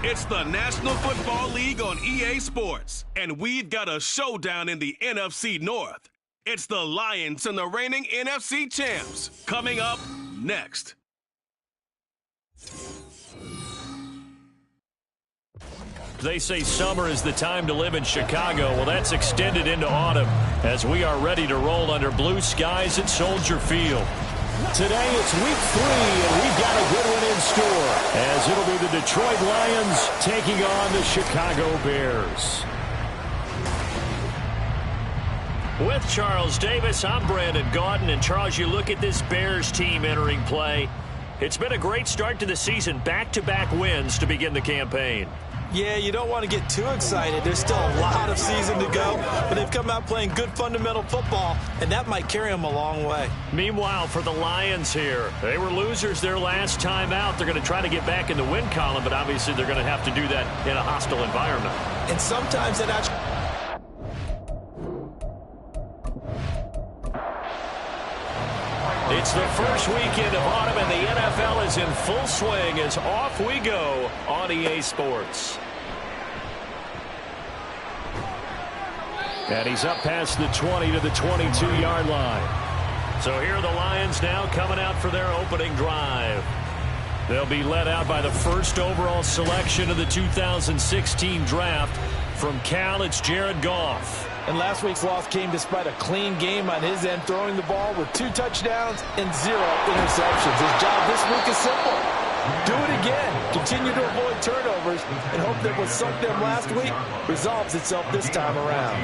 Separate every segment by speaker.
Speaker 1: It's the National Football League on EA Sports, and we've got a showdown in the NFC North. It's the Lions and the reigning NFC champs. Coming up next.
Speaker 2: They say summer is the time to live in Chicago. Well, that's extended into autumn as we are ready to roll under blue skies at Soldier Field. Today it's week 3, and we've got a good one in store as it'll be the Detroit Lions taking on the Chicago Bears. With Charles Davis, I'm Brandon Gaudin. And Charles, you look at this Bears team entering play. It's been a great start to the season, back-to-back wins to begin the campaign.
Speaker 3: Yeah, you don't want to get too excited. There's still a lot of season to go, but they've come out playing good fundamental football, and that might carry them a long way.
Speaker 2: Meanwhile, for the Lions here, they were losers their last time out. They're going to try to get back in the win column, but obviously they're going to have to do that in a hostile environment.
Speaker 3: And sometimes that actually...
Speaker 2: It's the first weekend of autumn, and the NFL is in full swing as off we go on EA Sports. And he's up past the 20 to the 22-yard line. So here are the Lions now coming out for their opening drive. They'll be led out by the first overall selection of the 2016 draft. From Cal, it's Jared Goff.
Speaker 3: And last week's loss came despite a clean game on his end, throwing the ball with 2 touchdowns and 0 interceptions. His job this week is simple. Do it again. Continue to avoid turnovers and hope that what sunk them last week resolves itself this time around.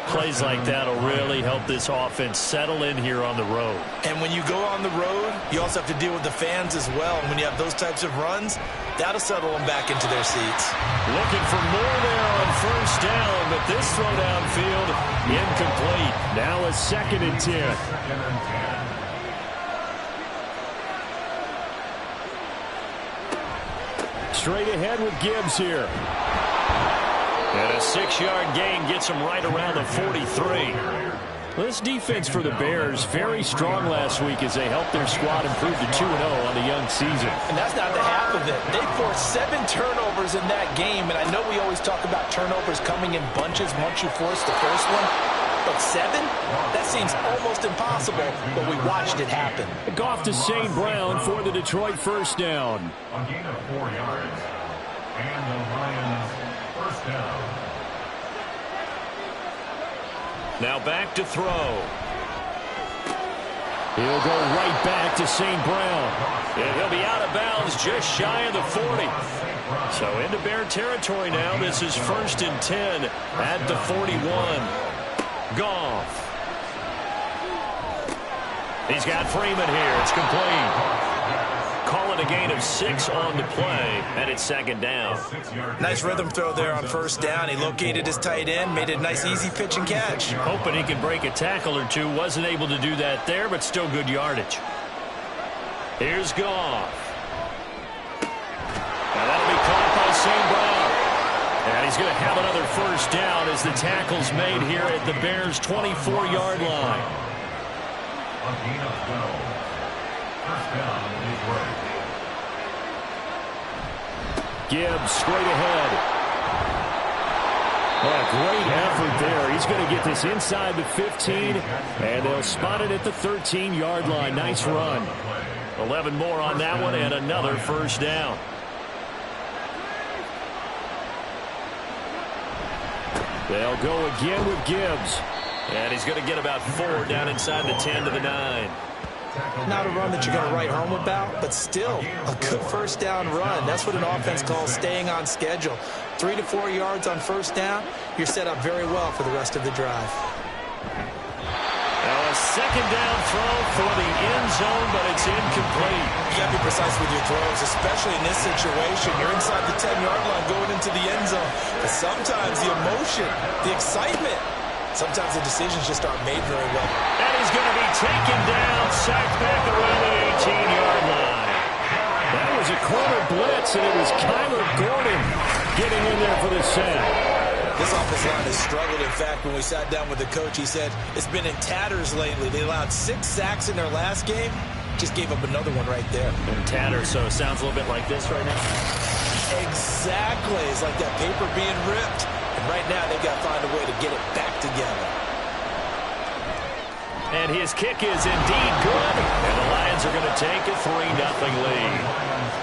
Speaker 2: Plays like that will really help this offense settle in here on the road. And
Speaker 3: when you go on the road, you also have to deal with the fans as well. And when you have those types of runs, that'll settle them back into their seats.
Speaker 2: Looking for more there on first down, but this throw downfield incomplete. Now a 2nd and 10. Straight ahead with Gibbs here. And a 6-yard gain gets him right around the 43. This defense for the Bears, very strong last week as they helped their squad improve to 2-0 on the young season.
Speaker 3: And that's not the half of it. They forced 7 turnovers in that game, and I know we always talk about turnovers coming in bunches once you force the first one. But 7? That seems almost impossible, but we watched it happen.
Speaker 2: Goff to St. Brown for the Detroit first down.
Speaker 4: A gain of 4 yards. And the Lions first down.
Speaker 2: Now back to throw. He'll go right back to St. Brown. And he'll be out of bounds just shy of the 40. So into Bear territory now. This is 1st and 10 at the 41. Goff. He's got Freeman here. It's complete. Call it a gain of 6 on the play, and it's 2nd down.
Speaker 3: Nice rhythm throw there on first down. He located his tight end, made it a nice easy pitch and catch.
Speaker 2: Hoping he can break a tackle or two. Wasn't able to do that there, but still good yardage. Here's Goff. And that'll be caught by St. Brown. And he's going to have another first down as the tackle's made here at the Bears' 24-yard line.
Speaker 4: A gain of 12. First down, Detroit.
Speaker 2: Gibbs straight ahead. A great effort there. He's going to get this inside the 15, and they'll spot it at the 13-yard line. Nice run. 11 more on that one, and another first down. They'll go again with Gibbs. And he's going to get about 4 down inside the 10 to the 9.
Speaker 3: Not a run that you're going to write home about, but still a good first down run. That's what an offense calls staying on schedule. 3 to 4 yards on first down, you're set up very well for the rest of the drive.
Speaker 2: Now a 2nd down throw for the end zone, but it's incomplete.
Speaker 3: You got to be precise with your throws, especially in this situation. You're inside the 10-yard line going into the end zone. But sometimes the emotion, the excitement, sometimes the decisions just aren't made very well.
Speaker 2: And he's going to be taken down, sacked back around the 18-yard line. That was a corner blitz, and it was Kyler Gordon getting in there for the sack.
Speaker 3: This offensive line has struggled. In fact, when we sat down with the coach, he said it's been in tatters lately. They allowed 6 sacks in their last game. Just gave up another one right there.
Speaker 2: In tatters, so it sounds a little bit like this right now.
Speaker 3: Exactly. It's like that paper being ripped. And right now, they've got to find a way to get it back together.
Speaker 2: And his kick is indeed good. And the Lions are going to take a 3-0 lead.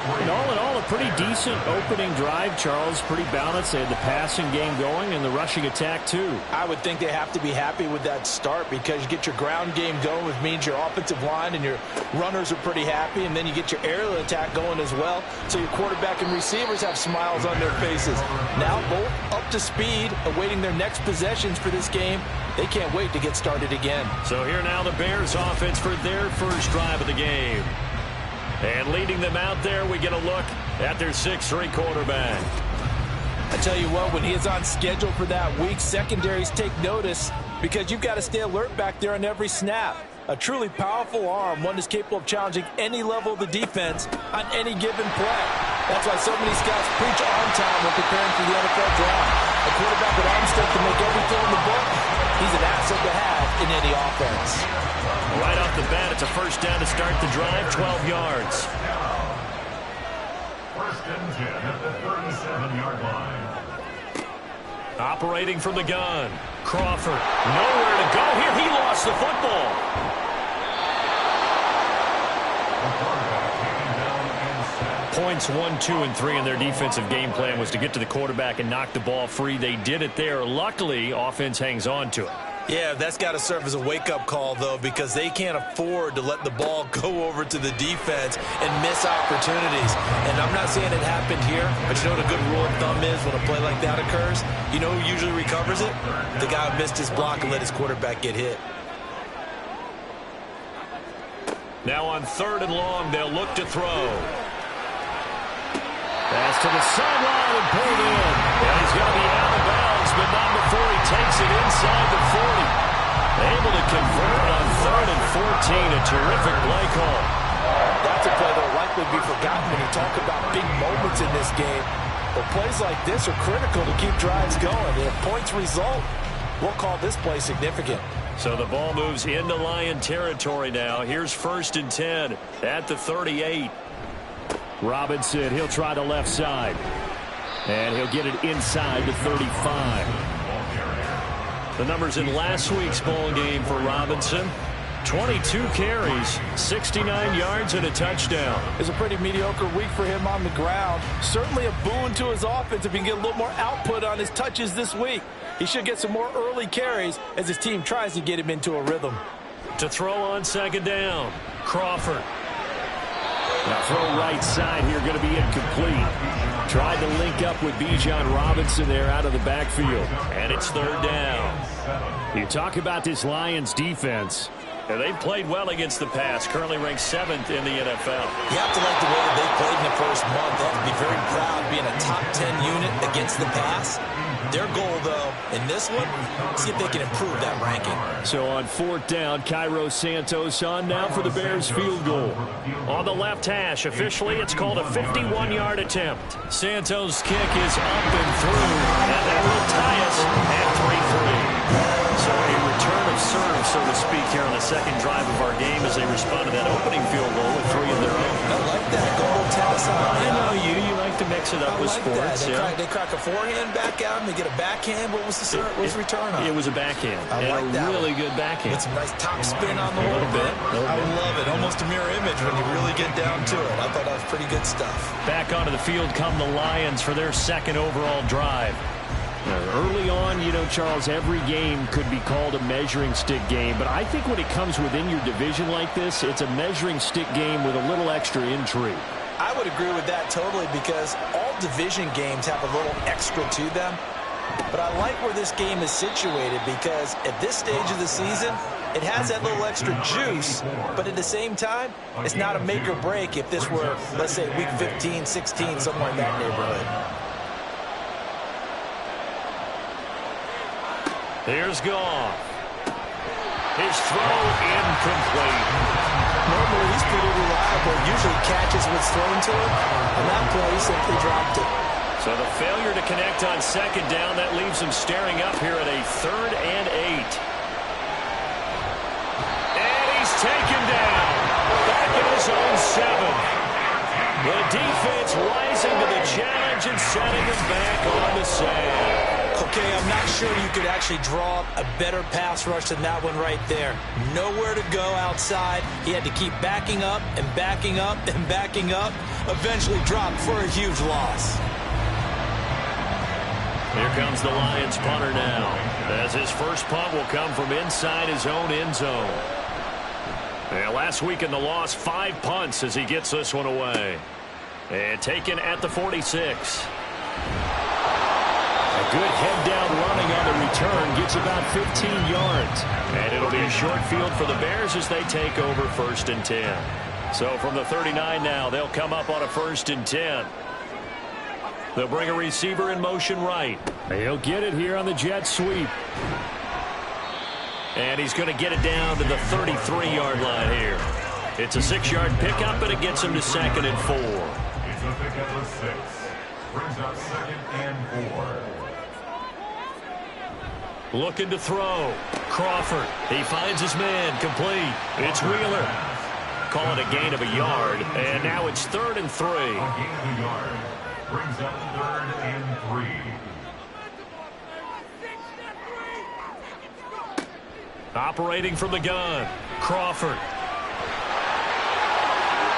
Speaker 2: And all in all, a pretty decent opening drive, Charles. Pretty balanced. They had the passing game going and the rushing attack, too.
Speaker 3: I would think they have to be happy with that start because you get your ground game going, which means your offensive line and your runners are pretty happy, and then you get your aerial attack going as well, so your quarterback and receivers have smiles on their faces. Now both up to speed, awaiting their next possessions for this game. They can't wait to get started again.
Speaker 2: So here now the Bears offense for their first drive of the game. And leading them out there, we get a look at their 6'3" quarterback.
Speaker 3: I tell you what, when he is on schedule for that week, secondaries take notice because you've got to stay alert back there on every snap. A truly powerful arm, one that's capable of challenging any level of the defense on any given play. That's why so many scouts preach arm time when preparing for the NFL draft. A quarterback with arm strength to make every throw in the book, he's an asset to have in any offense.
Speaker 2: Right off the bat, it's a first down to start the drive, 12 yards.
Speaker 4: First and 10 at the 37-yard line.
Speaker 2: Operating from the gun, Crawford. Nowhere to go here. He lost the football. Points 1, 2, and 3 in their defensive game plan was to get to the quarterback and knock the ball free. They did it there. Luckily, offense hangs on to it.
Speaker 3: Yeah, that's got to serve as a wake-up call, though, because they can't afford to let the ball go over to the defense and miss opportunities. And I'm not saying it happened here, but you know what a good rule of thumb is when a play like that occurs? You know who usually recovers it? The guy who missed his block and let his quarterback get hit.
Speaker 2: Now on 3rd and long, they'll look to throw. Pass to the sideline and pulled in. And he's going to be out of bounds, but not before he takes it inside the 40. Able to convert on 3rd and 14. A terrific play call.
Speaker 3: That's a play that will likely be forgotten when you talk about big moments in this game. But plays like this are critical to keep drives going. If points result, we'll call this play significant.
Speaker 2: So the ball moves into Lion territory now. Here's 1st and 10 at the 38. Robinson, he'll try the left side. And he'll get it inside the 35. The numbers in last week's ball game for Robinson. 22 carries, 69 yards, and a touchdown.
Speaker 3: It's a pretty mediocre week for him on the ground. Certainly a boon to his offense if he can get a little more output on his touches this week. He should get some more early carries as his team tries to get him into a rhythm.
Speaker 2: To throw on 2nd down, Crawford. Now throw right side here, going to be incomplete. Tried to link up with Bijan Robinson there out of the backfield. And it's 3rd down. You talk about this Lions defense. And they've played well against the pass, currently ranked 7th in the NFL.
Speaker 3: You have to like the way that they played in the first month. They have to be very proud being a top 10 unit against the pass. Their goal, though, in this one, see if they can improve that ranking.
Speaker 2: So on 4th down, Cairo Santos on now for the Bears field goal. On the left hash, officially it's called a 51-yard attempt. Santos' kick is up and through, and that will tie us at 3-3. So a return of serve, so to speak, here on the 2nd drive of our game as they respond to that opening field goal with 3 of their own.
Speaker 3: I like that. Go tennis on.
Speaker 2: I know you like to mix it up with sports.
Speaker 3: They crack a forehand back out and they get a backhand. What was the return on?
Speaker 2: It was a backhand.
Speaker 3: I like that.
Speaker 2: Really good backhand.
Speaker 3: With some nice top spin on the little bit. I love it. Almost a mirror image when you really get down to it. I thought that was pretty good stuff.
Speaker 2: Back onto the field come the Lions for their 2nd overall drive. Early on, you know, Charles, every game could be called a measuring stick game. But I think when it comes within your division like this, it's a measuring stick game with a little extra intrigue.
Speaker 3: I would agree with that totally because all division games have a little extra to them. But I like where this game is situated because at this stage of the season, it has that little extra juice. But at the same time, it's not a make or break if this were, let's say, week 15, 16, somewhere in that neighborhood.
Speaker 2: Here's Goff. His throw incomplete.
Speaker 3: Normally he's pretty reliable. Usually catches what's thrown to him. On that play, he simply dropped it.
Speaker 2: So the failure to connect on 2nd down, that leaves him staring up here at a 3rd and 8. And he's taken down. Back in his own 7. The defense rising to the challenge and setting him back on the sand.
Speaker 3: Okay, I'm not sure you could actually draw up a better pass rush than that one right there. Nowhere to go outside. He had to keep backing up and backing up and backing up. Eventually dropped for a huge loss.
Speaker 2: Here comes the Lions punter now, as his first punt will come from inside his own end zone. Yeah, last week in the loss, 5 punts as he gets this one away. And taken at the 46. A good head-down running on the return gets about 15 yards. And it'll be a short field for the Bears as they take over 1st and 10. So from the 39 now, they'll come up on a 1st and 10. They'll bring a receiver in motion right. He'll get it here on the jet sweep. And he's going to get it down to the 33-yard line here. It's a 6-yard pickup, and it gets him to 2nd and 4.
Speaker 4: It's a pickup of 6. Brings up 2nd and 4.
Speaker 2: Looking to throw. Crawford. He finds his man. Complete. It's Wheeler. Call it a gain of a yard. And now it's 3rd and 3.
Speaker 4: A gain of a yard. Brings up 3rd and 3.
Speaker 2: Operating from the gun. Crawford.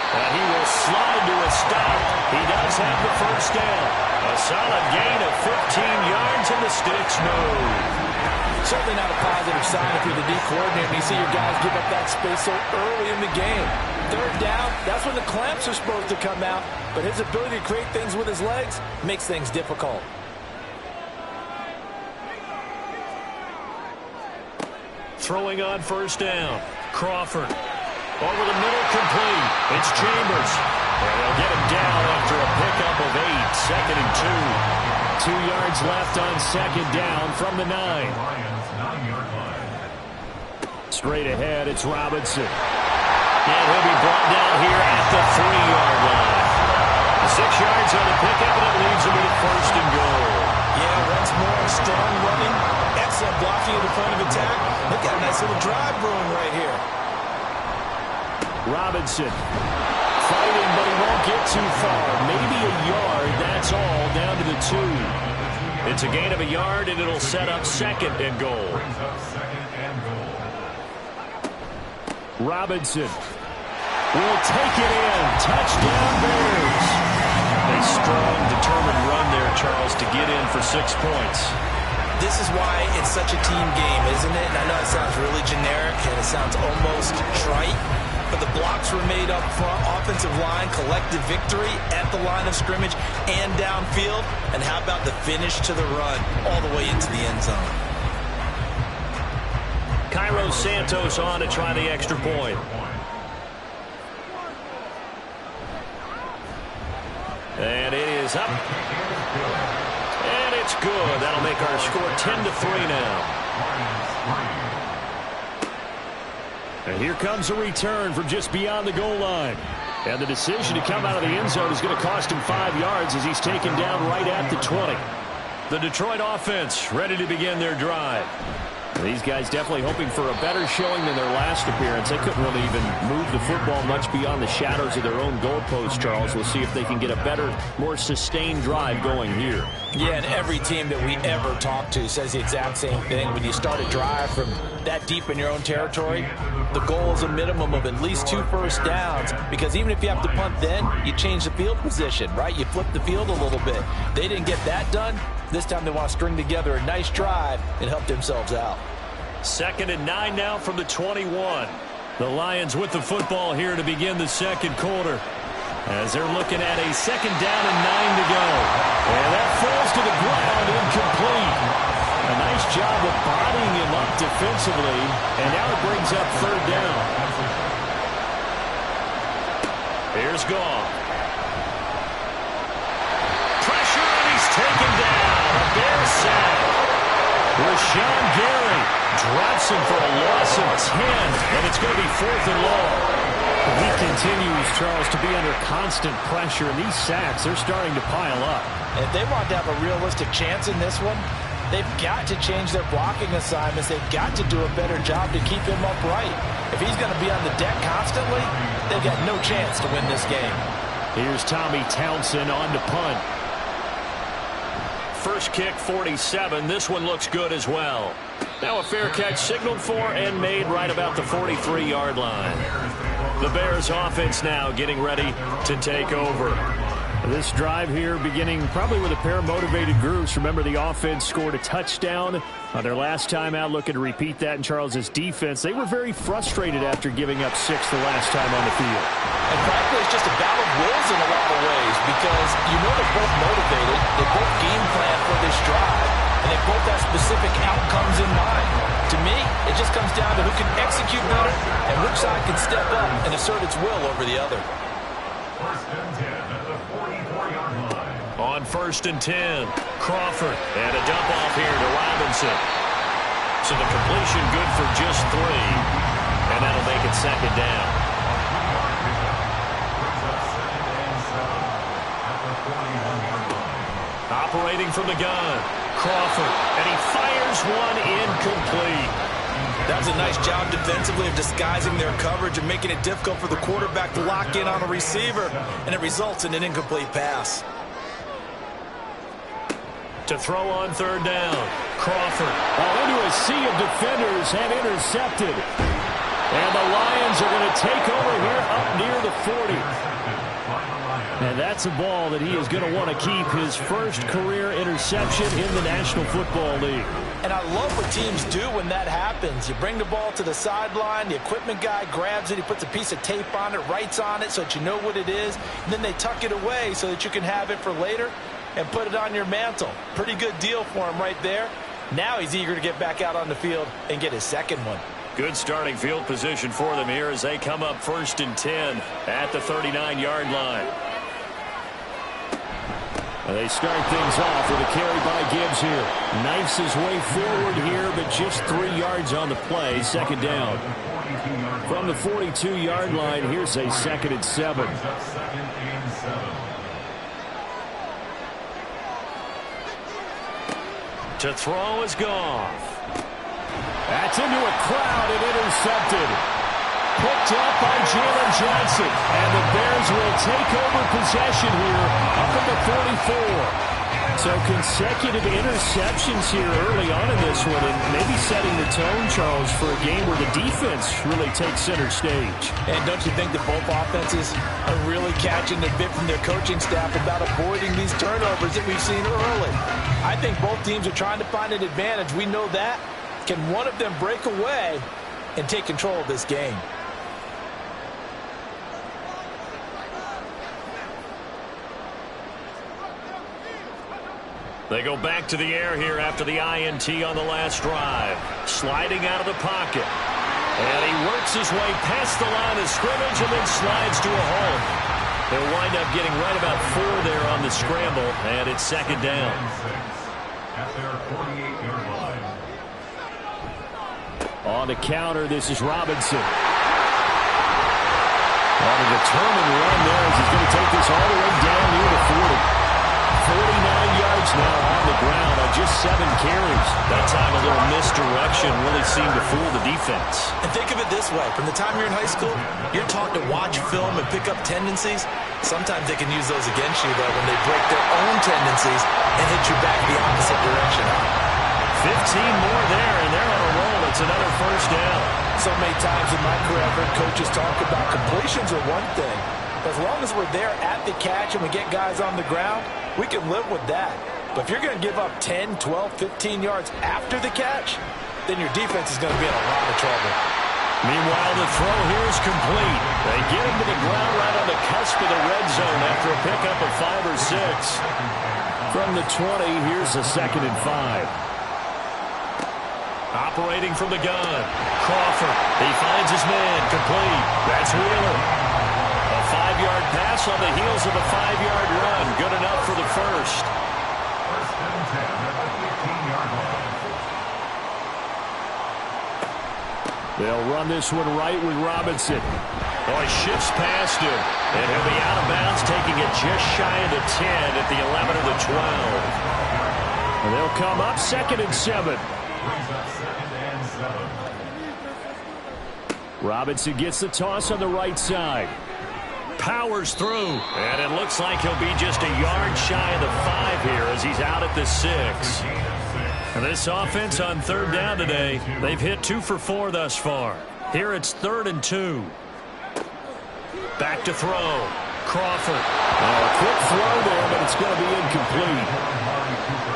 Speaker 2: And he will slide to a stop. He does have the first down. A solid gain of 15 yards, and the sticks move.
Speaker 3: Certainly not a positive sign if you're the D coordinator and you see your guys give up that space so early in the game. 3rd down, that's when the clamps are supposed to come out, but his ability to create things with his legs makes things difficult.
Speaker 2: Throwing on 1st down. Crawford. Over the middle, complete. It's Chambers. And they'll get him down after a pickup of 8. 2nd and 2. 2 yards left on 2nd down from the 9.
Speaker 4: Lions 9-yard line.
Speaker 2: Straight ahead, it's Robinson. And he'll be brought down here at the 3-yard line. 6 yards on the pickup, and it leads him to the 1st and goal.
Speaker 3: Yeah, once more, strong running, excellent blocking at the point of attack. Look at a nice little drive brewing right here.
Speaker 2: Robinson fighting, but he won't get too far. Maybe a yard, that's all, down to the 2. It's a gain of a yard, and it'll set up 2nd and goal.
Speaker 4: Brings up 2nd and goal.
Speaker 2: Robinson will take it in. Touchdown, Bears. A strong, determined run there, Charles, to get in for 6 points.
Speaker 3: This is why it's such a team game, isn't it? And I know it sounds really generic and it sounds almost trite, but the blocks were made up front, offensive line, collective victory at the line of scrimmage and downfield. And how about the finish to the run all the way into the end zone?
Speaker 2: Cairo Santos on to try the extra point. And it is up. And it's good. That'll make our score 10-3 now. And here comes a return from just beyond the goal line. And the decision to come out of the end zone is going to cost him 5 yards as he's taken down right at the 20. The Detroit offense ready to begin their drive. These guys definitely hoping for a better showing than their last appearance. They couldn't really even move the football much beyond the shadows of their own goalpost, Charles. We'll see if they can get a better, more sustained drive going here.
Speaker 3: Yeah, and every team that we ever talk to says the exact same thing. When you start a drive from that deep in your own territory, the goal is a minimum of at least 2 first downs, because even if you have to punt then, you change the field position, right? You flip the field a little bit. They didn't get that done. This time they want to string together a nice drive and help themselves out.
Speaker 2: 2nd and 9 now from the 21. The Lions with the football here to begin the second quarter, as they're looking at a 2nd down and 9 to go. And that falls to the ground, incomplete. A nice job of bodying him up defensively, and now it brings up 3rd down. Here's Goff. Pressure, and he's taken down. A Bear sack. Rashawn Gary drops him for a loss of 10, and it's going to be 4th and long. He continues, Charles, to be under constant pressure, and these sacks, they're starting to pile up.
Speaker 3: And if they want to have a realistic chance in this one, they've got to change their blocking assignments. They've got to do a better job to keep him upright. If he's going to be on the deck constantly, they've got no chance to win this game.
Speaker 2: Here's Tommy Townsend on to punt. First kick, 47. This one looks good as well. Now a fair catch signaled for and made right about the 43-yard line. The Bears offense now getting ready to take over. This drive here beginning probably with a pair of motivated groups. Remember, the offense scored a touchdown on their last time out, looking to repeat that in Charles's defense. They were very frustrated after giving up 6 the last time on the field.
Speaker 3: And frankly, it's just a battle of wills in a lot of ways because you know they're both motivated. They both game plan for this drive, and they both have specific outcomes in mind. To me, it just comes down to who can execute better and which side can step up and assert its will over the other.
Speaker 4: First and 10 at the 44-yard line.
Speaker 2: On first and 10, Crawford, and a dump off here to Robinson. So the completion good for just 3, and that'll make it second down. Operating from the gun, Crawford, and he fires one incomplete.
Speaker 3: That was a nice job defensively of disguising their coverage and making it difficult for the quarterback to lock in on a receiver, and it results in an incomplete pass.
Speaker 2: To throw on third down, Crawford, into a sea of defenders and intercepted. And the Lions are going to take over here up near the 40. And that's a ball that he is going to want to keep, his first career interception in the National Football League.
Speaker 3: And I love what teams do when that happens. You bring the ball to the sideline, the equipment guy grabs it, he puts a piece of tape on it, writes on it so that you know what it is, and then they tuck it away so that you can have it for later and put it on your mantle. Pretty good deal for him right there. Now he's eager to get back out on the field and get his second one.
Speaker 2: Good starting field position for them here as they come up first and 10 at the 39-yard line. They start things off with a carry by Gibbs here. Knifes his way forward here, but just 3 yards on the play. Second down. From the 42-yard line, here's a 2nd and 7. To throw is Goff. That's into a crowd and intercepted. Picked up by Jalen Johnson. And the Bears will take over possession here up at the 44. So consecutive interceptions here early on in this one, and maybe setting the tone, Charles, for a game where the defense really takes center stage.
Speaker 3: And don't you think that both offenses are really catching the bit from their coaching staff about avoiding these turnovers that we've seen early? I think both teams are trying to find an advantage. We know that. Can one of them break away and take control of this game?
Speaker 2: They go back to the air here after the INT on the last drive. Sliding out of the pocket. And he works his way past the line of scrimmage and then slides to a hole. They'll wind up getting right about 4 there on the scramble, and it's second down.
Speaker 4: At their 48-yard line.
Speaker 2: On the counter, this is Robinson. On a determined run there as he's going to take this all the way down near the 40. 49 yards now on the ground on just 7 carries. That time a little misdirection really seemed to fool the defense.
Speaker 3: And think of it this way. From the time you're in high school, you're taught to watch film and pick up tendencies. Sometimes they can use those against you, though, when they break their own tendencies and hit you back the opposite direction.
Speaker 2: 15 more there, and they're on a roll. It's another first down.
Speaker 3: So many times in my career, I've heard coaches talk about completions are one thing. As long as we're there at the catch and we get guys on the ground, we can live with that. But if you're going to give up 10, 12, 15 yards after the catch, then your defense is going to be in a lot of trouble.
Speaker 2: Meanwhile, the throw here is complete. They get him to the ground right on the cusp of the red zone after a pickup of 5 or 6. From the 20, here's a 2nd and 5. Operating from the gun, Crawford. He finds his man, complete. That's Wheeler. A 5-yard pass on the heels of a 5-yard run. Good enough for the first.
Speaker 4: First and 10 at the 15-yard line.
Speaker 2: They'll run this one right with Robinson. Oh, he shifts past him. And he'll be out of bounds, taking it just shy of the 10 at the 11 or the 12. And they'll come up 2nd and 7.
Speaker 4: Brings up 2nd and 7.
Speaker 2: Robinson gets the toss on the right side. powers through. And it looks like he'll be just a yard shy of the 5 here as he's out at the 6. And this offense on 3rd down today, they've hit 2 for 4 thus far. Here it's 3rd and 2. Back to throw. Crawford.
Speaker 5: A quick throw there, but it's going to be incomplete.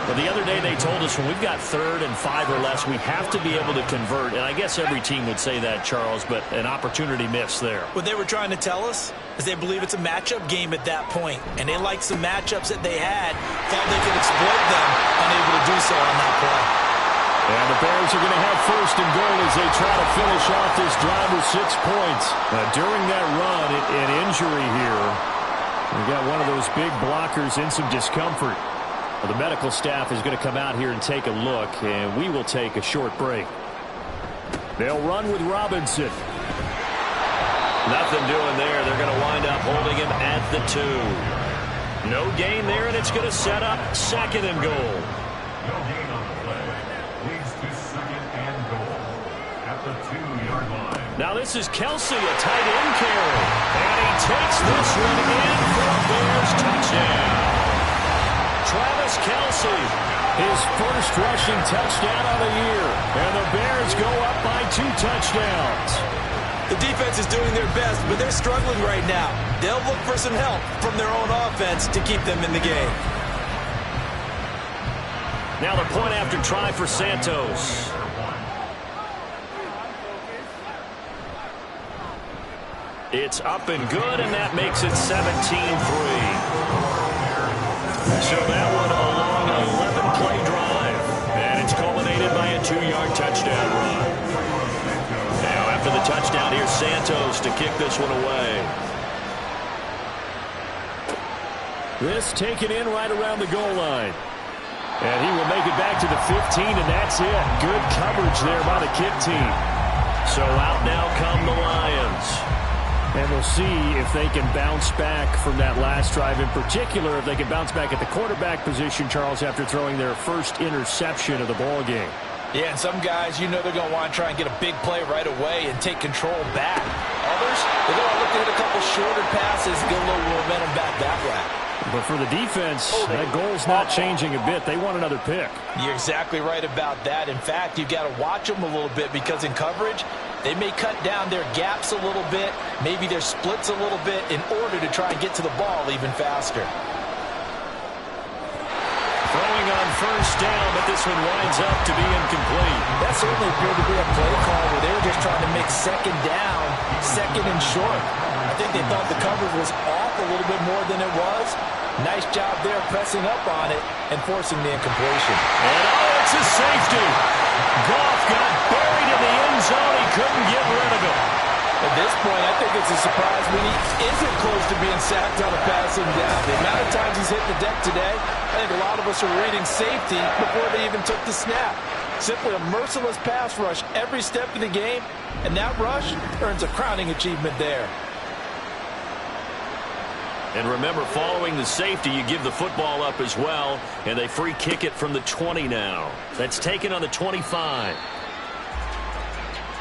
Speaker 2: But the other day they told us when we've got 3rd and 5 or less, we have to be able to convert. And I guess every team would say that, Charles, but an opportunity missed there.
Speaker 3: What they were trying to tell us is they believe it's a matchup game at that point. And they liked some matchups that they had, thought they could exploit them, unable to do so on that play.
Speaker 5: And the Bears are going to have 1st and goal as they try to finish off this drive with 6 points. During that run, an injury here. We got one of those big blockers in some discomfort. Well, the medical staff is going to come out here and take a look, and we will take a short break. They'll run with Robinson.
Speaker 2: Nothing doing there. They're going to wind up holding him at the 2. No gain there, and it's going to set up 2nd and goal.
Speaker 4: No gain on the play. Leads to 2nd and goal at the 2-yard line.
Speaker 2: Now this is Kelsey, a tight end carry. And he takes this one in for a Bears touchdown. Travis Kelsey,
Speaker 5: his first rushing touchdown of the year. And the Bears go up by 2 touchdowns.
Speaker 3: The defense is doing their best, but they're struggling right now. They'll look for some help from their own offense to keep them in the game.
Speaker 2: Now the point after try for Santos. It's up and good, and that makes it 17-3. So that one a long 11-play drive, and it's culminated by a 2-yard touchdown run. Now after the touchdown, here's Santos to kick this one away.
Speaker 5: This taken in right around the goal line. And he will make it back to the 15, and that's it. Good coverage there by the kick team.
Speaker 2: So out now come the Lions.
Speaker 5: And we'll see if they can bounce back from that last drive. In particular, if they can bounce back at the quarterback position, Charles, after throwing their first interception of the ball game.
Speaker 3: Yeah, and some guys, you know they're going to want to try and get a big play right away and take control back. Others, they're going to look at a couple shorter passes, get a little momentum back that way.
Speaker 5: But for the defense, that goal's not changing a bit. They want another pick.
Speaker 3: You're exactly right about that. In fact, you've got to watch them a little bit because in coverage, they may cut down their gaps a little bit, maybe their splits a little bit in order to try and get to the ball even faster.
Speaker 2: Throwing on first down, but this one winds up to be incomplete.
Speaker 3: That certainly appeared to be a play call where they were just trying to make 2nd down, 2nd and short. I think they thought the coverage was off a little bit more than it was. Nice job there pressing up on it and forcing the incompletion.
Speaker 2: And it's a safety. Goff got buried in the end zone. He couldn't get rid of it.
Speaker 3: At this point, I think it's a surprise when he isn't close to being sacked on a passing down. The amount of times he's hit the deck today, I think a lot of us are reading safety before they even took the snap. Simply a merciless pass rush every step of the game, and that rush earns a crowning achievement there.
Speaker 2: And remember, following the safety, you give the football up as well, and they free kick it from the 20 now. That's taken on the 25.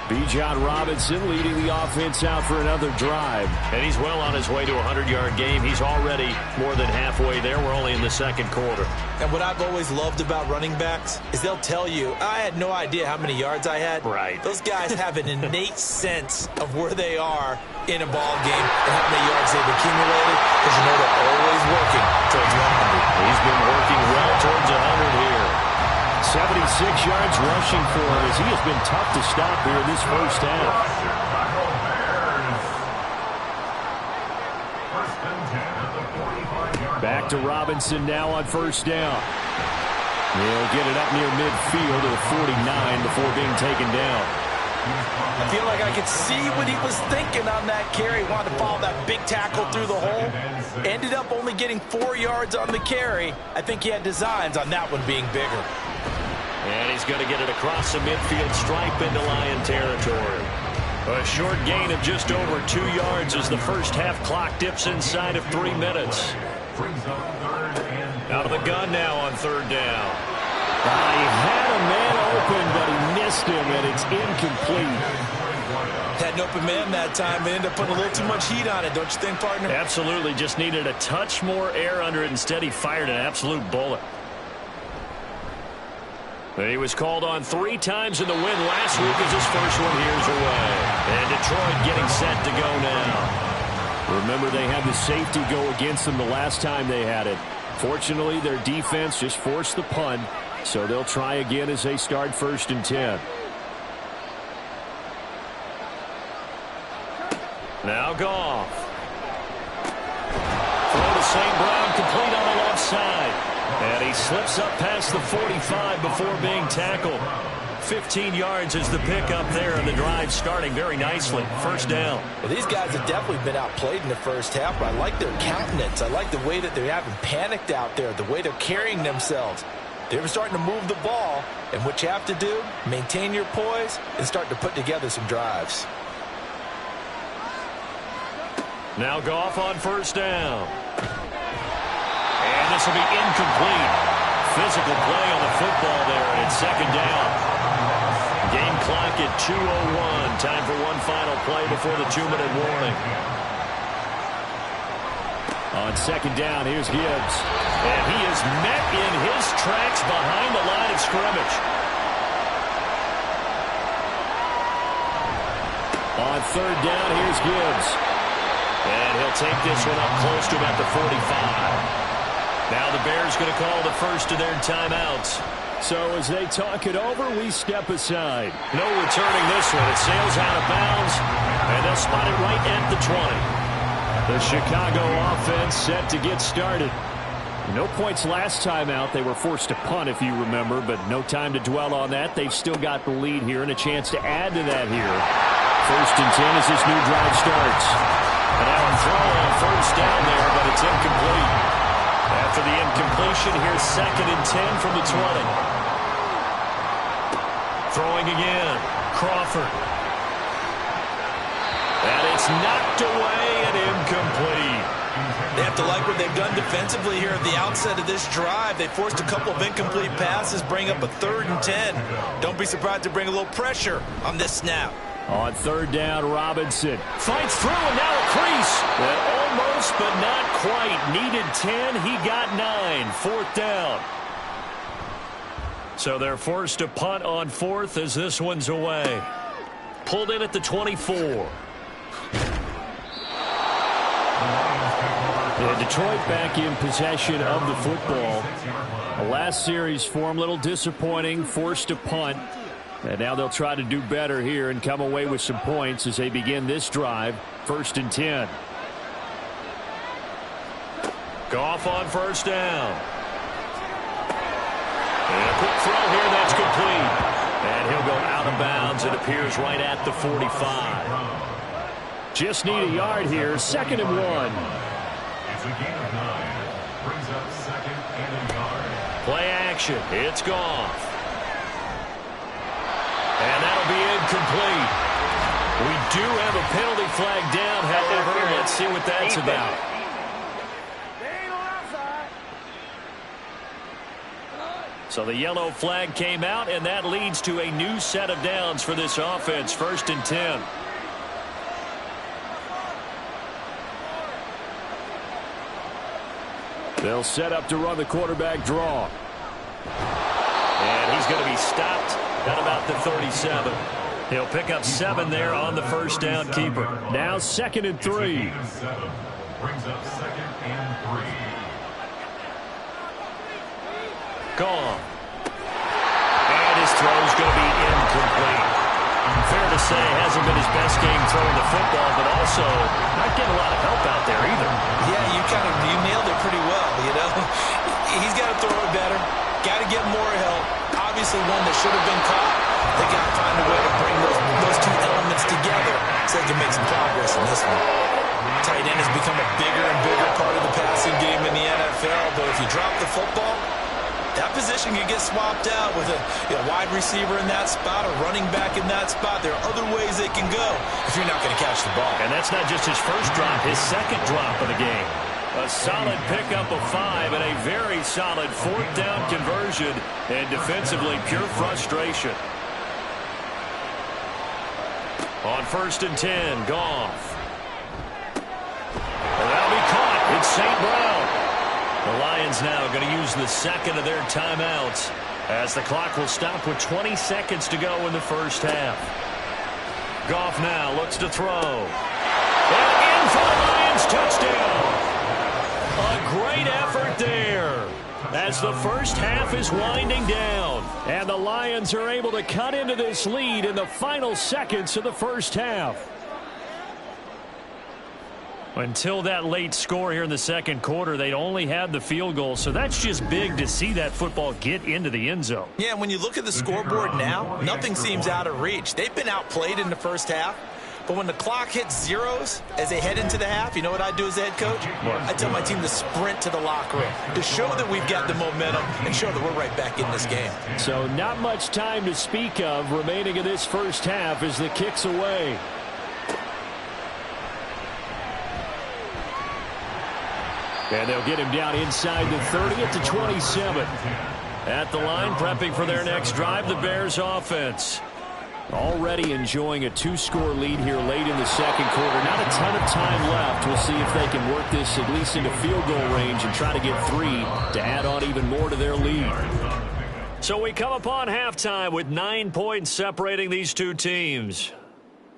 Speaker 5: Bijan Robinson leading the offense out for another drive.
Speaker 2: And he's well on his way to a 100-yard game. He's already more than halfway there. We're only in the 2nd quarter.
Speaker 3: And what I've always loved about running backs is they'll tell you, I had no idea how many yards I had.
Speaker 2: Right.
Speaker 3: Those guys have an innate sense of where they are in a ball game and how many yards they've accumulated because you know they're always working towards 100.
Speaker 2: He's been working well towards 100 here.
Speaker 5: 76 yards rushing for him as he has been tough to stop here in this first half. Back to Robinson now on first down. They'll get it up near midfield to the 49 before being taken down.
Speaker 3: I feel like I could see what he was thinking on that carry. Wanted to follow that big tackle through the hole. Ended up only getting 4 yards on the carry. I think he had designs on that one being bigger.
Speaker 2: And he's going to get it across the midfield stripe into Lion territory. A short gain of just over 2 yards as the first half clock dips inside of 3 minutes. Out of the gun now on 3rd down.
Speaker 5: He had a man open, but he missed him, and it's incomplete.
Speaker 3: Had an open man that time, but ended up putting a little too much heat on it, don't you think, partner?
Speaker 2: Absolutely. Just needed a touch more air under it. Instead, he fired an absolute bullet. He was called on 3 times in the win last week as his first one here's away. And Detroit getting set to go now.
Speaker 5: Remember, they had the safety go against them the last time they had it. Fortunately, their defense just forced the punt, so they'll try again as they start 1st and 10.
Speaker 2: Now Goff. Throw to St. Brown, complete on the left side. And he slips up past the 45 before being tackled. 15 yards is the pickup there, and the drive starting very nicely. 1st down.
Speaker 3: Well, these guys have definitely been outplayed in the first half, but I like their countenance. I like the way that they haven't panicked out there, the way they're carrying themselves. They're starting to move the ball, and what you have to do, maintain your poise and start to put together some drives.
Speaker 2: Now Goff on 1st down. And this will be incomplete. Physical play on the football there, and it's 2nd down. Game clock at 2:01. Time for one final play before the 2-minute warning.
Speaker 5: On 2nd down, here's Gibbs.
Speaker 2: And he is met in his tracks behind the line of scrimmage.
Speaker 5: On 3rd down, here's Gibbs.
Speaker 2: And he'll take this one up close to about the 45. Now the Bears going to call the first of their timeouts.
Speaker 5: So as they talk it over, we step aside.
Speaker 2: No returning this one. It sails out of bounds, and they'll spot it right at the 20.
Speaker 5: The Chicago offense set to get started. No points last time out. They were forced to punt, if you remember, but no time to dwell on that. They've still got the lead here and a chance to add to that here. 1st and 10 as this new drive starts.
Speaker 2: And now a throw on 1st down there, but it's incomplete. After the incompletion, here's 2nd and 10 from the 20. Throwing again. Crawford. And it's knocked away and incomplete.
Speaker 3: They have to like what they've done defensively here at the outset of this drive. They forced a couple of incomplete passes, bring up a 3rd and 10. Don't be surprised to bring a little pressure on this snap.
Speaker 5: On 3rd down, Robinson
Speaker 2: fights through, and now a crease. Almost, but not quite. Needed 10. He got 9. 4th down. So they're forced to punt on 4th as this one's away. Pulled in at the 24.
Speaker 5: And Detroit back in possession of the football. The last series for them, a little disappointing, forced to punt. And now they'll try to do better here and come away with some points as they begin this drive. 1st and 10.
Speaker 2: Goff on 1st down. And a quick throw here, that's complete. And he'll go out of bounds. It appears right at the 45.
Speaker 5: Just need a yard here. 2nd and 1.
Speaker 4: It's a gain of 9. Brings up 2nd and a yard.
Speaker 2: Play action. It's Goff. And that'll be incomplete. We do have a penalty flag down, however. Let's see what that's about. So the yellow flag came out, and that leads to a new set of downs for this offense. 1st and 10.
Speaker 5: They'll set up to run the quarterback draw.
Speaker 2: And he's going to be stopped at about the 37. He'll pick up 7 there on the 1st down keeper.
Speaker 5: Now 2nd and 3.
Speaker 4: Brings up 2nd and 3.
Speaker 2: Gone. And his throw's going to be incomplete. Fair to say, hasn't been his best game throwing the football, but also not getting a lot of help out there either.
Speaker 3: Yeah, you nailed it pretty well, you know. He's got to throw it better. Got to get more help. Obviously one that should have been caught. They got to find a way to bring those two elements together so they can make some progress in this one. Tight end has become a bigger and bigger part of the passing game in the NFL, but if you drop the football, that position can get swapped out with a wide receiver in that spot, a running back in that spot. There are other ways they can go if you're not going to catch the ball.
Speaker 2: And that's not just his first drop, his 2nd drop of the game. A solid pickup of 5 and a very solid 4th down conversion, and defensively pure frustration. On 1st and 10, Goff. Well, that'll be caught. It's St. Brown. The Lions now going to use the second of their timeouts as the clock will stop with 20 seconds to go in the first half. Goff now looks to throw. And in for the Lions, touchdown. A great effort there as the first half is winding down. And the Lions are able to cut into this lead in the final seconds of the first half. Until that late score here in the second quarter, they'd only had the field goal, so that's just big to see that football get into the end zone.
Speaker 3: Yeah, when you look at the scoreboard now, nothing seems out of reach. They've been outplayed in the first half, but when the clock hits zeros as they head into the half, you know what I do as a head coach? I tell my team to sprint to the locker room to show that we've got the momentum and show that we're right back in this game.
Speaker 2: So not much time to speak of remaining in this first half as the kick's away. And they'll get him down inside the 30 at the 27. At the line, prepping for their next drive, the Bears offense. Already enjoying a 2-score lead here late in the second quarter. Not a ton of time left. We'll see if they can work this at least into field goal range and try to get 3 to add on even more to their lead. So we come upon halftime with 9 points separating these two teams.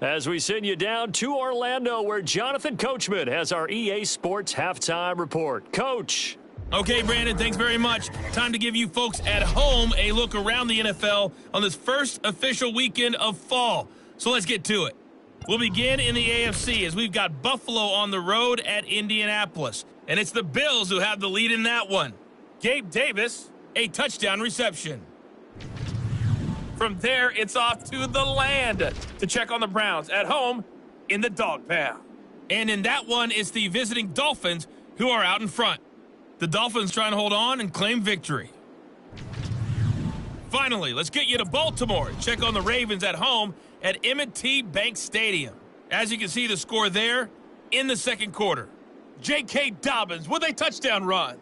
Speaker 2: As we send you down to Orlando, where Jonathan Coachman has our EA Sports Halftime Report. Coach.
Speaker 6: Okay, Brandon, thanks very much. Time to give you folks at home a look around the NFL on this first official weekend of fall. So let's get to it. We'll begin in the AFC as we've got Buffalo on the road at Indianapolis. And it's the Bills who have the lead in that one. Gabe Davis, a touchdown reception. From there, it's off to the land to check on the Browns at home in the dog pound. And in that one, it's the visiting Dolphins who are out in front. The Dolphins trying to hold on and claim victory. Finally, let's get you to Baltimore and check on the Ravens at home at M&T Bank Stadium. As you can see, the score there in the second quarter. J.K. Dobbins with a touchdown run.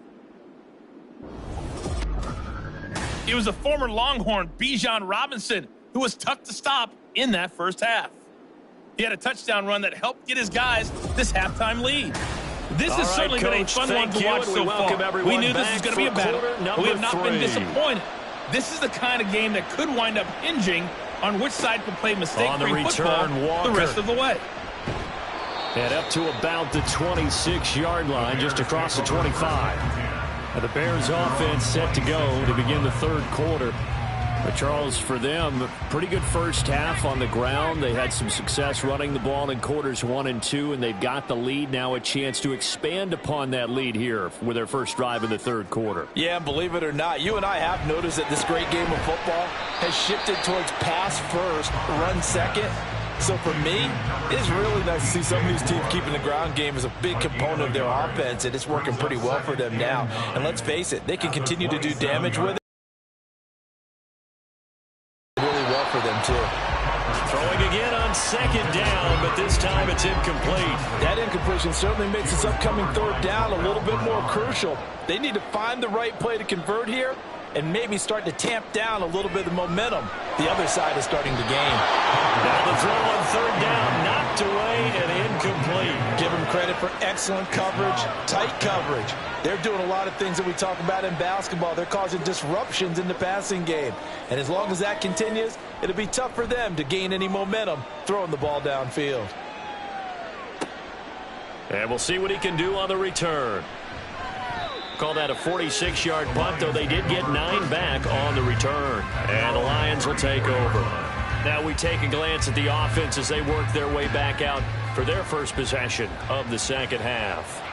Speaker 6: It was the former Longhorn Bijan Robinson who was tough to stop in that first half. He had a touchdown run that helped get his guys this halftime lead. This has certainly been a fun one to watch so far. We knew this was going to be a battle. We have not been disappointed. This is the kind of game that could wind up hinging on which side can play mistake-free football the rest of the way.
Speaker 2: And up to about the 26-yard line, just across the 25. And the Bears offense set to go to begin the third quarter. But Charles, for them, pretty good first half on the ground. They had some success running the ball in quarters 1 and 2, and they've got the lead now, a chance to expand upon that lead here with their first drive in the third quarter.
Speaker 3: Yeah, believe it or not, you and I have noticed that this great game of football has shifted towards pass first, run second. So for me, it's really nice to see some of these teams keeping the ground game as a big component of their offense, and it's working pretty well for them now. And let's face it, they can continue to do damage with it. Really well for them, too.
Speaker 2: Throwing again on second down, but this time it's incomplete.
Speaker 3: That incompletion certainly makes this upcoming third down a little bit more crucial. They need to find the right play to convert here and maybe start to tamp down a little bit of the momentum the other side is starting to gain.
Speaker 2: Now the throw on third down, knocked away and incomplete.
Speaker 3: Give them credit for excellent coverage, tight coverage. They're doing a lot of things that we talk about in basketball. They're causing disruptions in the passing game. And as long as that continues, it'll be tough for them to gain any momentum throwing the ball downfield.
Speaker 2: And we'll see what he can do on the return. Call that a 46-yard punt, though they did get 9 back on the return. And the Lions will take over. Now we take a glance at the offense as they work their way back out for their first possession of the second half.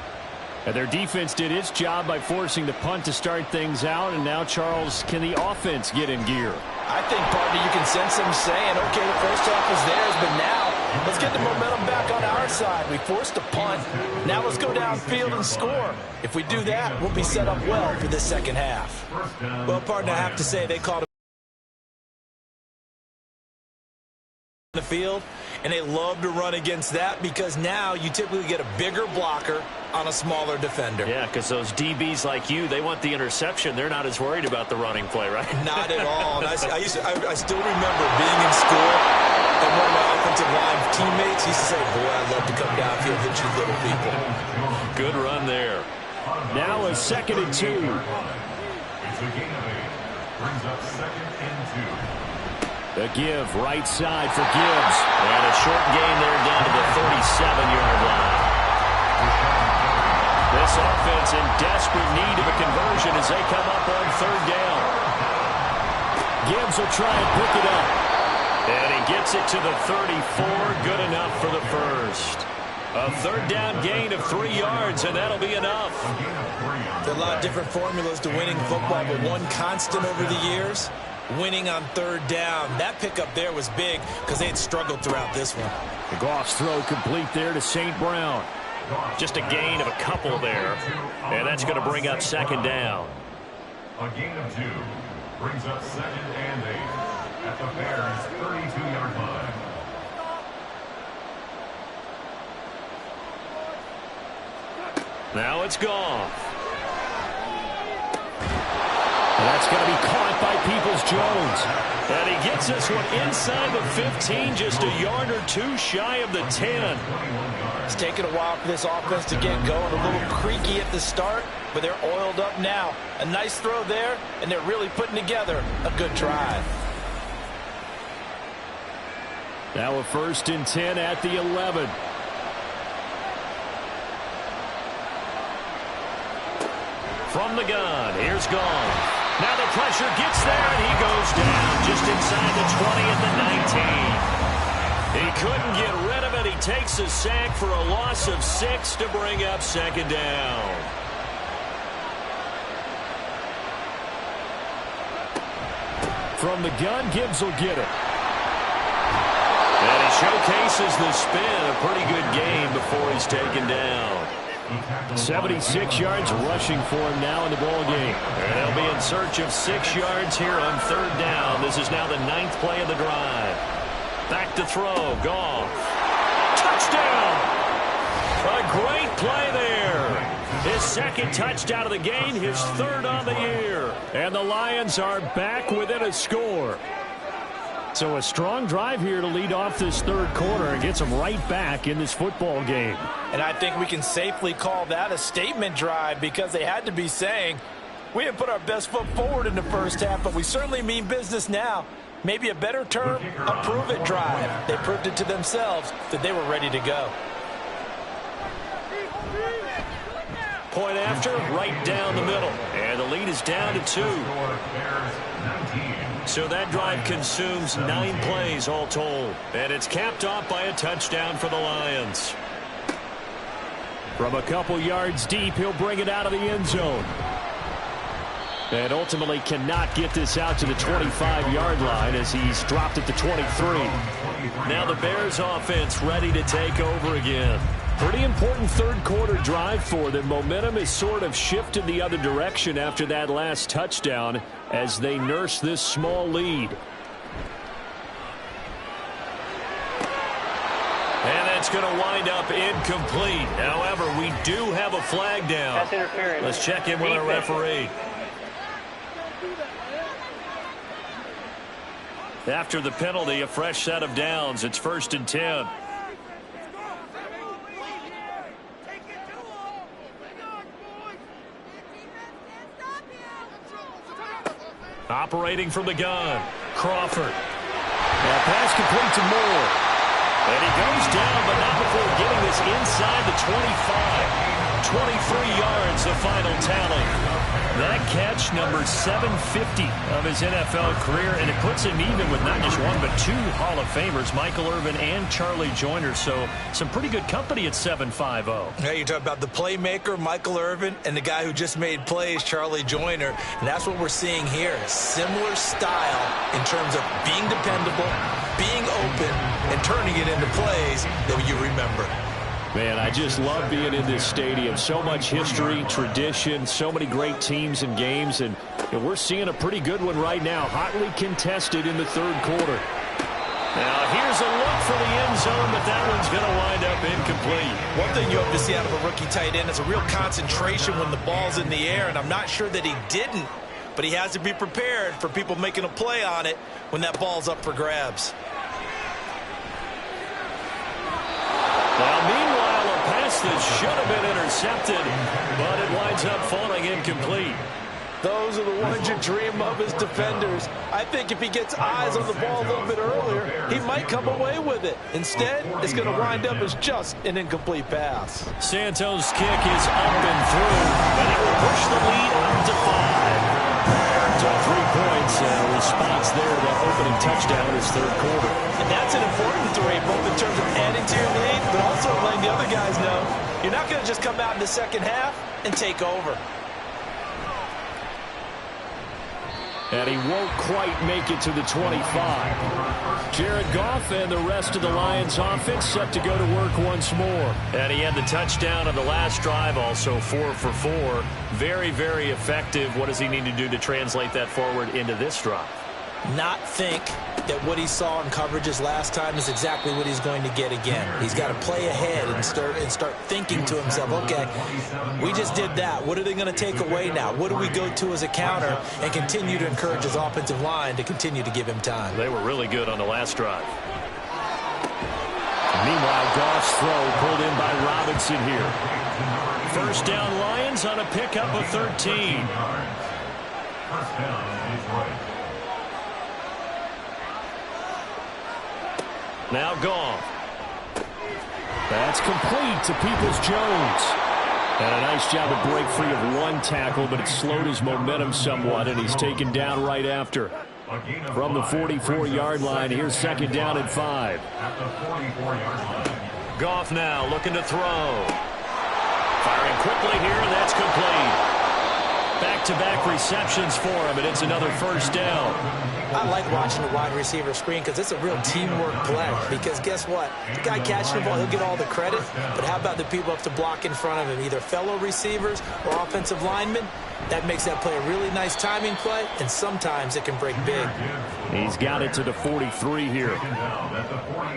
Speaker 2: And their defense did its job by forcing the punt to start things out. And now, Charles, can the offense get in gear?
Speaker 3: I think, partner, you can sense them saying, okay, the first half was theirs, but now let's get the momentum back on our side. We forced a punt. Now let's go downfield and score. If we do that, we'll be set up well for the second half. Well, partner, I have to say they called the field, and they love to run against that because now you typically get a bigger blocker on a smaller defender.
Speaker 2: Yeah, because those DBs like you, they want the interception. They're not as worried about the running play, right?
Speaker 3: Not at all. And I still remember being in school, and one of my offensive line teammates used to say, boy, I'd love to come downfield and hit you little people.
Speaker 2: Good run there.
Speaker 5: Now a 2nd and 2.
Speaker 4: It's a gain of 8. Brings up 2nd and 2.
Speaker 5: The give, right side for Gibbs.
Speaker 2: And a short gain there down to the 37-yard line. This offense in desperate need of a conversion as they come up on 3rd down.
Speaker 5: Gibbs will try and pick it up.
Speaker 2: And he gets it to the 34. Good enough for the first. A 3rd down gain of 3 yards, and that'll be enough.
Speaker 3: There are a lot of different formulas to winning football, but one constant over the years, winning on 3rd down. That pickup there was big because they had struggled throughout this one.
Speaker 5: The Goff's throw complete there to St. Brown.
Speaker 2: Just a gain of a couple there, and that's going to bring up 2nd down.
Speaker 4: A gain of 2 brings up 2nd and 8 at the Bears' 32-yard line.
Speaker 2: Now it's gone.
Speaker 5: And that's going to be caught by Peoples-Jones.
Speaker 2: And he gets this one inside the 15, just a yard or 2 shy of the 10.
Speaker 3: It's taken a while for this offense to get going. A little creaky at the start, but they're oiled up now. A nice throw there, and they're really putting together a good drive.
Speaker 5: Now a 1st and 10 at the 11.
Speaker 2: From the gun, here's Gone. Now the pressure gets there, and he goes down just inside the 20 at the 19. He couldn't get rid of it. He takes a sack for a loss of 6 to bring up 2nd down.
Speaker 5: From the gun, Gibbs will get it.
Speaker 2: And he showcases the spin. A pretty good game before he's taken down.
Speaker 5: 76 yards rushing for him now in the ball game.
Speaker 2: And they'll be in search of 6 yards here on 3rd down. This is now the 9th play of the drive. Back to throw. Goff. Touchdown! A great play there. His 2nd touchdown of the game, his 3rd on the year.
Speaker 5: And the Lions are back within a score. So a strong drive here to lead off this 3rd quarter and gets them right back in this football game.
Speaker 3: And I think we can safely call that a statement drive because they had to be saying, we didn't put our best foot forward in the 1st half, but we certainly mean business now. Maybe a better term, a prove-it drive. They proved it to themselves that they were ready to go.
Speaker 2: Point after, right down the middle. And the lead is down to 2. So that drive consumes 9 plays all told. And it's capped off by a touchdown for the Lions.
Speaker 5: From a couple yards deep, he'll bring it out of the end zone. And ultimately cannot get this out to the 25-yard line as he's dropped at the 23.
Speaker 2: Now the Bears offense ready to take over again.
Speaker 5: Pretty important 3rd quarter drive for them. Momentum has sort of shifted the other direction after that last touchdown as they nurse this small lead.
Speaker 2: And that's going to wind up incomplete. However, we do have a flag down.
Speaker 7: That's interference.
Speaker 2: Let's check in with our referee. After the penalty, a fresh set of downs. It's 1st and 10. Operating from the gun, Crawford.
Speaker 5: That pass complete to Moore.
Speaker 2: And he goes down, but not before getting this inside the 25. 23 yards, the final tally. That catch, number 750 of his NFL career, and it puts him even with not just one but 2 Hall of Famers, Michael Irvin and Charlie Joyner. So some pretty good company at 7-5-0.
Speaker 3: Yeah, you talk about the playmaker, Michael Irvin, and the guy who just made plays, Charlie Joyner. And that's what we're seeing here. Similar style in terms of being dependable, being open, and turning it into plays that you remember.
Speaker 5: Man, I just love being in this stadium. So much history, tradition, so many great teams and games, and we're seeing a pretty good one right now, hotly contested in the 3rd quarter.
Speaker 2: Now here's a look for the end zone, but that one's going to wind up incomplete.
Speaker 3: One thing you hope to see out of a rookie tight end is a real concentration when the ball's in the air, and I'm not sure that he didn't, but he has to be prepared for people making a play on it when that ball's up for grabs.
Speaker 2: Now, meanwhile, a pass that should have been intercepted, but it winds up falling incomplete.
Speaker 3: Those are the ones you dream of as defenders. I think if he gets eyes on the ball a little bit earlier, he might come away with it. Instead, it's going to wind up as just an incomplete pass.
Speaker 2: Santos' kick is up and through, and it will push the lead up to 5. So 3 points, response there to that opening touchdown is third quarter.
Speaker 3: And that's an important 3, both in terms of adding to your lead, but also letting the other guys know you're not going to just come out in the second half and take over.
Speaker 5: And he won't quite make it to the 25. Jared Goff and the rest of the Lions offense set to go to work once more.
Speaker 2: And he had the touchdown on the last drive, also 4 for 4. Very, very effective. What does he need to do to translate that forward into this drive?
Speaker 3: Not think that what he saw in coverages last time is exactly what he's going to get again. He's got to play ahead and start thinking to himself, okay, we just did that. What are they going to take away now? What do we go to as a counter? And continue to encourage his offensive line to continue to give him time.
Speaker 2: They were really good on the last drive.
Speaker 5: Meanwhile, Goff's throw pulled in by Robinson here.
Speaker 2: First down Lions on a pickup of 13.
Speaker 4: First down is right.
Speaker 2: Now Goff.
Speaker 5: That's complete to Peoples-Jones. And a nice job to break free of one tackle, but it slowed his momentum somewhat, and he's taken down right after. From the 44-yard line, here's second down and 5.
Speaker 4: At the 44-yard line.
Speaker 2: Goff now looking to throw. Firing quickly here, and that's complete. Back-to-back receptions for him, and it's another first down.
Speaker 3: I like watching the wide receiver screen because it's a real teamwork play. Because guess what? The guy catching the ball, he'll get all the credit. But how about the people up to block in front of him, either fellow receivers or offensive linemen? That makes that play a really nice timing play, and sometimes it can break big.
Speaker 5: He's got it to the 43 here.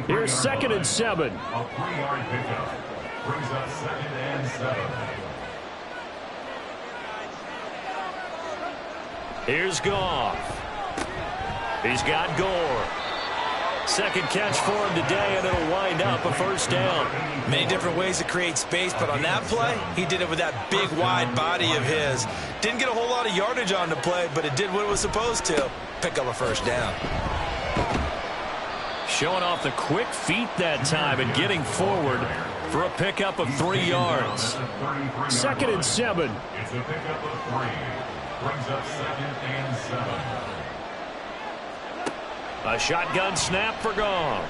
Speaker 5: Here's second and 7.
Speaker 4: A 3-yard pickup brings up second and 7.
Speaker 2: Here's Goff. He's got Gore. Second catch for him today, and it'll wind up a first down.
Speaker 3: Many different ways to create space, but on that play, he did it with that big, wide body of his. Didn't get a whole lot of yardage on the play, but it did what it was supposed to. Pick up a first down.
Speaker 2: Showing off the quick feet that time and getting forward for a pickup of 3 yards.
Speaker 5: Second and 7.
Speaker 4: It's a pickup of 3. Brings up second and 7.
Speaker 2: A shotgun snap for Goff.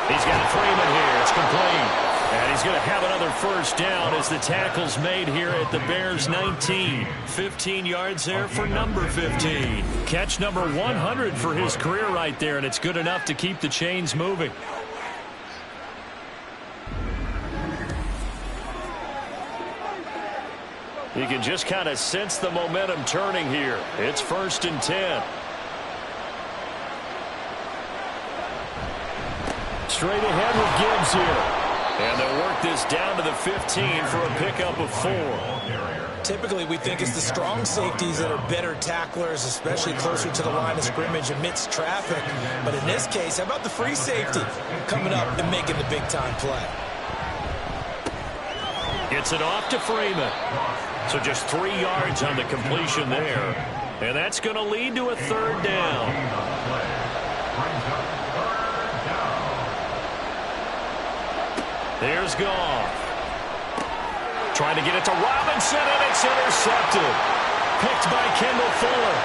Speaker 2: He's got Freeman here. It's complete. And he's going to have another first down as the tackle's made here at the Bears' 19. 15 yards there for number 15. Catch number 100 for his career right there, and it's good enough to keep the chains moving. You can just kind of sense the momentum turning here. It's first and 10.
Speaker 5: Straight ahead with Gibbs here.
Speaker 2: And they'll work this down to the 15 for a pickup of 4.
Speaker 3: Typically, we think it's the strong safeties that are better tacklers, especially closer to the line of scrimmage amidst traffic. But in this case, how about the free safety coming up and making the big-time play?
Speaker 2: Gets it off to Freeman. So just 3 yards on the completion there. And that's going to lead to a third down. There's Goff. Trying to get it to Robinson, and it's intercepted. Picked by Kendall Fuller.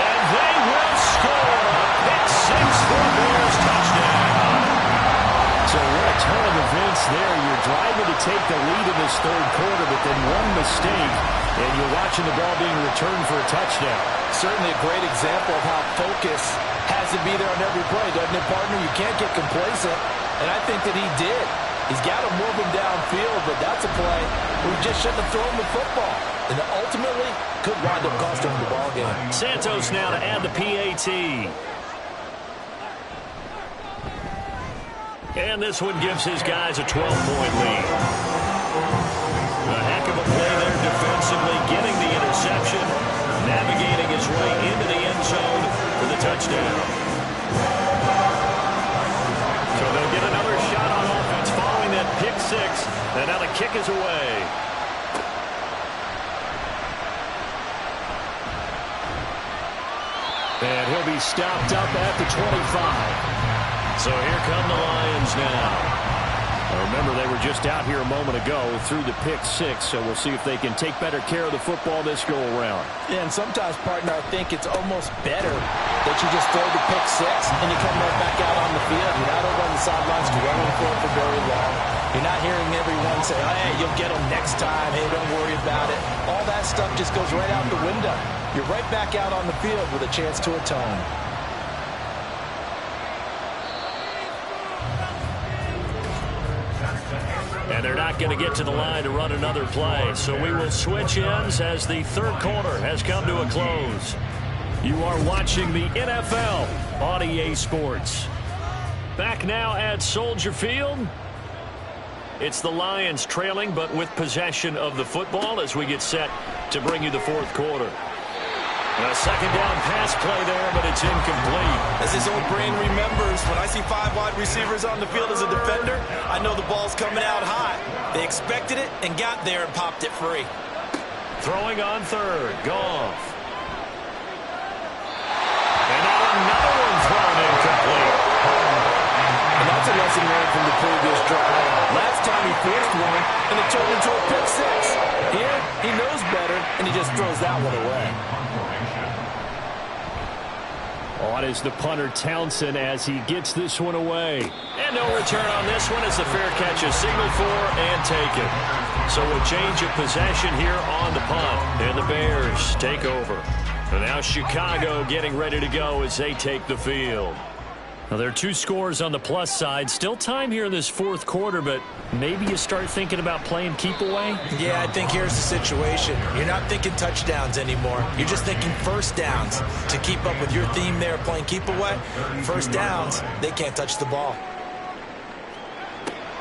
Speaker 2: And they will score. Pick 6 for a Bears touchdown.
Speaker 5: So what a turn of events there. You're driving to take the lead in this third quarter, but then one mistake, and you're watching the ball being returned for a touchdown.
Speaker 3: Certainly a great example of how focus has to be there on every play, doesn't it, partner? You can't get complacent, and I think that he did. He's got to move him downfield, but that's a play where he just shouldn't have thrown the football. and ultimately could wind up costing them the ball game.
Speaker 2: Santos now to add the PAT. And this one gives his guys a 12-point lead. A heck of a play there defensively, getting the interception, navigating his way into the end zone for the touchdown. So they'll get another shot on offense following that pick six, and now the kick is away.
Speaker 5: And he'll be stopped up at the 25.
Speaker 2: So here come the Lions now.
Speaker 5: Remember, they were just out here a moment ago through the pick six, so we'll see if they can take better care of the football this go-around.
Speaker 3: Yeah, and sometimes, partner, I think it's almost better that you just throw the pick six and you come right back out on the field. You're not over on the sidelines dwelling for it for very long. You're not hearing everyone say, oh, hey, you'll get them next time. Hey, don't worry about it. All that stuff just goes right out the window. You're right back out on the field with a chance to atone.
Speaker 2: And they're not going to get to the line to run another play. So we will switch ends as the third quarter has come to a close. You are watching the NFL on EA Sports. Back now at Soldier Field. It's the Lions trailing, but with possession of the football as we get set to bring you the fourth quarter. A second down pass play there, but it's incomplete.
Speaker 3: As his old brain remembers, when I see 5 wide receivers on the field as a defender, I know the ball's coming out high. They expected it and got there and popped it free.
Speaker 2: Throwing on third, Goff. And now another one thrown incomplete.
Speaker 3: And that's a lesson learned from the previous drive. Last time he forced one, and it turned into a pick six. Here, he knows better, and he just throws that one away.
Speaker 5: On is the punter Townsend as he gets this one away.
Speaker 2: And no return on this one as the fair catch is signaled for and taken. So a change of possession here on the punt. And the Bears take over. And now Chicago getting ready to go as they take the field. Now, there are 2 scores on the plus side. Still time here in this fourth quarter, but maybe you start thinking about playing keep away?
Speaker 3: Yeah, I think here's the situation. You're not thinking touchdowns anymore. You're just thinking first downs. To keep up with your theme there, playing keep away, first downs, they can't touch the ball.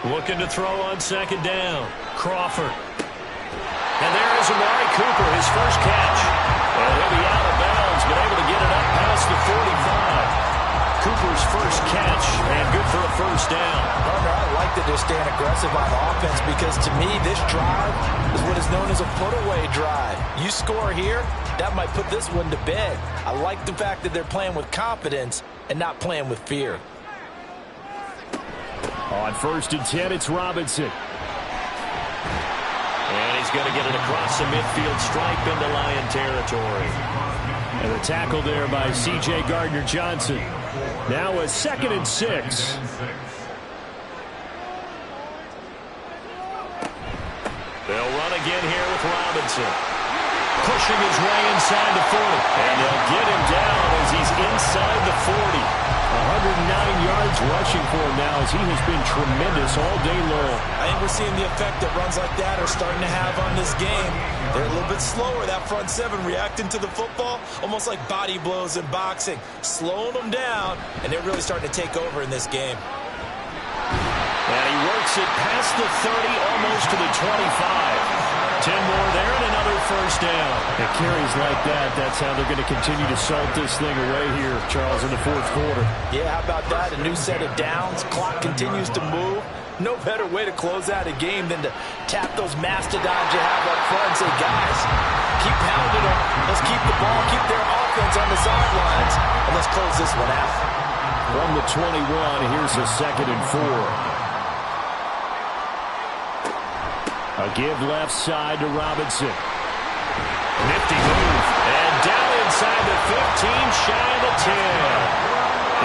Speaker 2: Looking to throw on second down. Crawford. And there is Amari Cooper, his first catch. And he'll be out of bounds, but able to get it up past the 45. Cooper's first catch, and good for a first down.
Speaker 3: I like that they're staying aggressive on offense because, to me, this drive is what is known as a put-away drive. You score here, that might put this one to bed. I like the fact that they're playing with confidence and not playing with fear.
Speaker 5: On 1st and 10, it's Robinson.
Speaker 2: And he's going to get it across the midfield stripe into Lion territory.
Speaker 5: And a tackle there by C.J. Gardner-Johnson. Now a 2nd and 6.
Speaker 2: They'll run again here with Robinson. Pushing his way inside the 40. And they'll get him down as he's inside the 40.
Speaker 5: 109 yards rushing for him now as he has been tremendous all day long.
Speaker 3: I think we're seeing the effect that runs like that are starting to have on this game. They're a little bit slower, that front seven, reacting to the football, almost like body blows in boxing, slowing them down, and they're really starting to take over in this game.
Speaker 2: And he works it past the 30, almost to the 25. 10 more there and another first down.
Speaker 5: It carries like that. That's how they're going to continue to salt this thing away here, Charles, in the fourth quarter.
Speaker 3: Yeah, how about that? A new set of downs. Clock continues to move. No better way to close out a game than to tap those mastodons you have up front and say, guys, keep pounding them. Let's keep the ball, keep their offense on the sidelines, and let's close this one out.
Speaker 5: From the 21, here's a 2nd and 4. A give left side to Robinson.
Speaker 2: Nifty move. And down inside the 15, shy of the 10.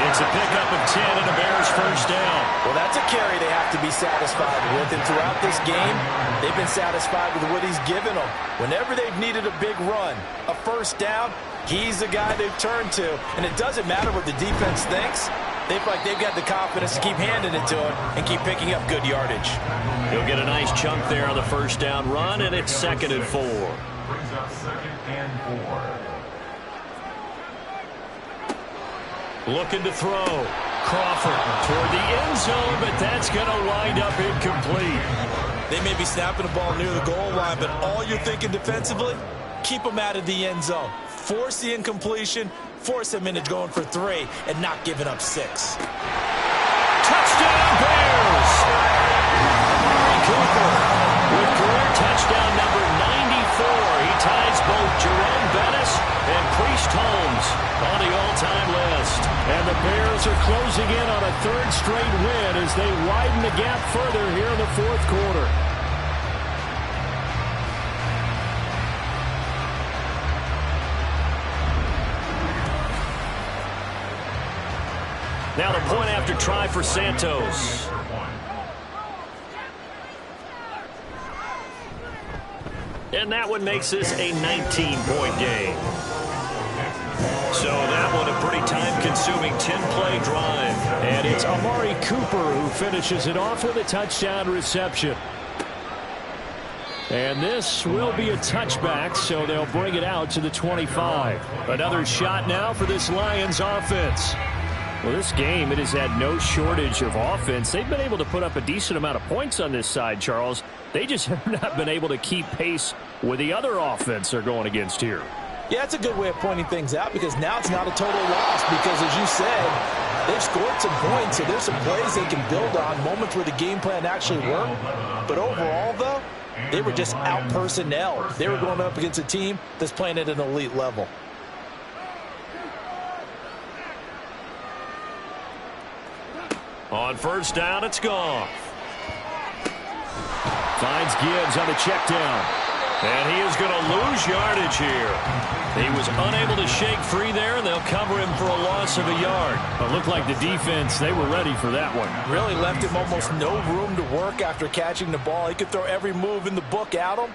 Speaker 2: It's a pickup of 10 and a Bears first down.
Speaker 3: Well, that's a carry they have to be satisfied with. And throughout this game, they've been satisfied with what he's given them. Whenever they've needed a big run, a first down, he's the guy they've turned to. And it doesn't matter what the defense thinks. They feel like they've got the confidence to keep handing it to him and keep picking up good yardage.
Speaker 2: He'll get a nice chunk there on the first down run, and it's 2nd and 4.
Speaker 4: brings up 2nd and 4.
Speaker 2: Looking to throw. Crawford toward the end zone, but that's going to wind up incomplete.
Speaker 3: They may be snapping the ball near the goal line, but all you're thinking defensively, keep them out of the end zone. Force the incompletion, force them into going for 3, and not giving up 6.
Speaker 2: Touchdown Bears! Amari Cooper with career touchdown number 94. He ties both Jerome Bettis and Priest Holmes on the all-time list.
Speaker 5: And the Bears are closing in on a 3rd straight win as they widen the gap further here in the 4th quarter.
Speaker 2: Now the point after try for Santos. And that one makes this a 19-point game. So that one a pretty time-consuming 10-play drive.
Speaker 5: And it's Amari Cooper who finishes it off with a touchdown reception. And this will be a touchback, so they'll bring it out to the 25. Another shot now for this Lions offense. Well, this game, it has had no shortage of offense. They've been able to put up a decent amount of points on this side, Charles. They just have not been able to keep pace with the other offense they're going against here.
Speaker 3: Yeah, it's a good way of pointing things out because now it's not a total loss because, as you said, they've scored some points, so there's some plays they can build on, moments where the game plan actually worked. But overall, though, they were just out-personnelled. They were going up against a team that's playing at an elite level.
Speaker 2: On 1st down, it's Goff.
Speaker 5: Finds Gibbs on the check down.
Speaker 2: And he is going to lose yardage here. He was unable to shake free there, and they'll cover him for a loss of a yard.
Speaker 5: It looked like the defense, they were ready for that one.
Speaker 3: Really left him almost no room to work after catching the ball. He could throw every move in the book at him.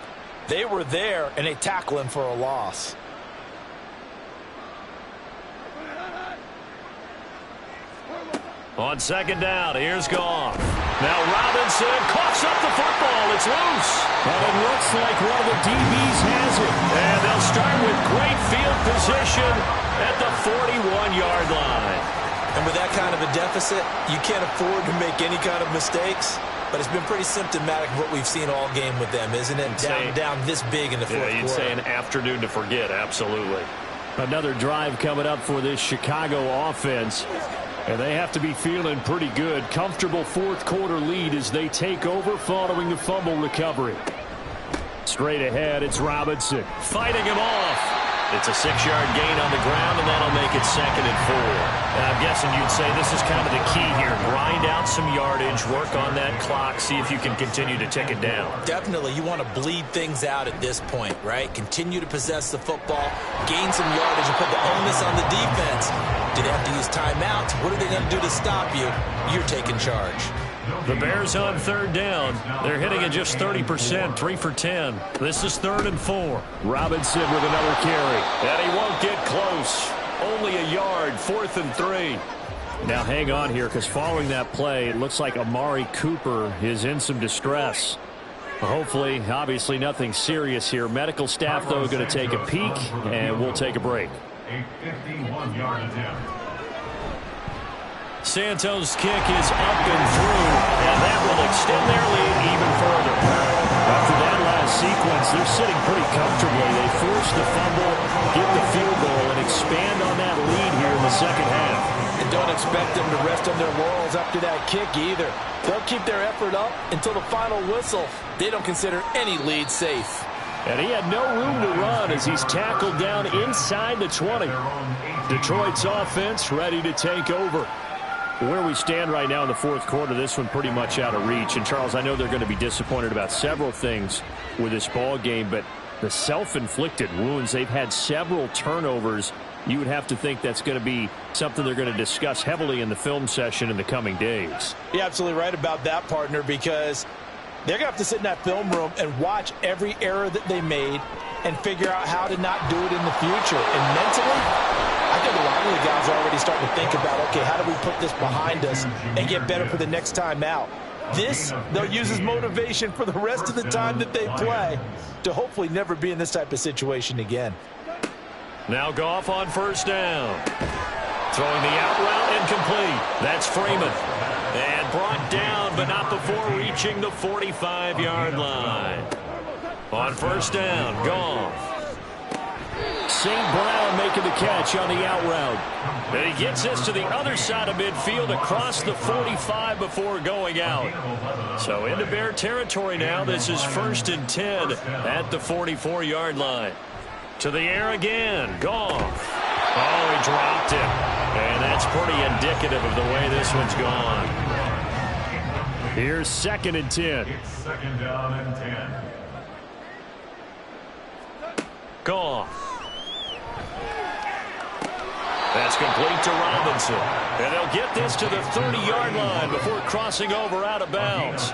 Speaker 3: They were there, and they tackle him for a loss.
Speaker 2: On 2nd down, here's Goff. Now Robinson coughs up the football. It's loose.
Speaker 5: But it looks like one of the DBs has it.
Speaker 2: And they'll start with great field position at the 41-yard line.
Speaker 3: And with that kind of a deficit, you can't afford to make any kind of mistakes. But it's been pretty symptomatic of what we've seen all game with them, isn't it? Down this big in the fourth quarter.
Speaker 2: You'd say an afternoon to forget, absolutely.
Speaker 5: Another drive coming up for this Chicago offense. And they have to be feeling pretty good. Comfortable 4th quarter lead as they take over following the fumble recovery. Straight ahead, it's Robinson.
Speaker 2: Fighting him off. It's a 6-yard gain on the ground, and that'll make it 2nd and 4. And I'm guessing you'd say this is kind of the key here. Grind out some yardage, work on that clock, see if you can continue to tick it down.
Speaker 3: Definitely. You want to bleed things out at this point, right? Continue to possess the football, gain some yardage, and put the onus on the defense. Do they have to use timeouts? What are they going to do to stop you? You're taking charge.
Speaker 2: The Bears on 3rd down. They're hitting at just 30%, 3 for 10. This is 3rd and 4.
Speaker 5: Robinson with another carry.
Speaker 2: And he won't get close. Only a yard, 4th and 3.
Speaker 5: Now hang on here because following that play, it looks like Amari Cooper is in some distress. Hopefully, obviously nothing serious here. Medical staff, though, going to take a peek, and we'll take a break.
Speaker 4: A 51-yard attempt.
Speaker 2: Santos' kick is up and through, and that will extend their lead even further.
Speaker 5: After that last sequence, they're sitting pretty comfortably. They force the fumble, get the field goal, and expand on that lead here in the 2nd half.
Speaker 3: And don't expect them to rest on their laurels after that kick either. They'll keep their effort up until the final whistle. They don't consider any lead safe.
Speaker 5: And he had no room to run as he's tackled down inside the 20. Detroit's offense ready to take over. Where we stand right now in the 4th quarter, this one pretty much out of reach. And, Charles, I know they're going to be disappointed about several things with this ball game, but the self-inflicted wounds, they've had several turnovers. You would have to think that's going to be something they're going to discuss heavily in the film session in the coming days.
Speaker 3: You're absolutely right about that, partner, because they're going to have to sit in that film room and watch every error that they made and figure out how to not do it in the future. And mentally, I think a lot of the guys are already starting to think about, okay, how do we put this behind us and get better for the next time out? This, they'll use as motivation for the rest of the time that they play to hopefully never be in this type of situation again.
Speaker 2: Now Goff on first down. Throwing the out route incomplete. That's Freeman. And brought down, but not before reaching the 45-yard line. On first down, Goff.
Speaker 5: St. Brown making the catch on the out route.
Speaker 2: And he gets this to the other side of midfield across the 45 before going out. So into Bear territory now. This is 1st and 10 at the 44-yard line. To the air again. Goff. Oh, he dropped it. And that's pretty indicative of the way this one's gone.
Speaker 5: Here's 2nd and 10.
Speaker 4: It's 2nd down and 10.
Speaker 2: Goff. That's complete to Robinson. And they'll get this to the 30-yard line before crossing over out of bounds.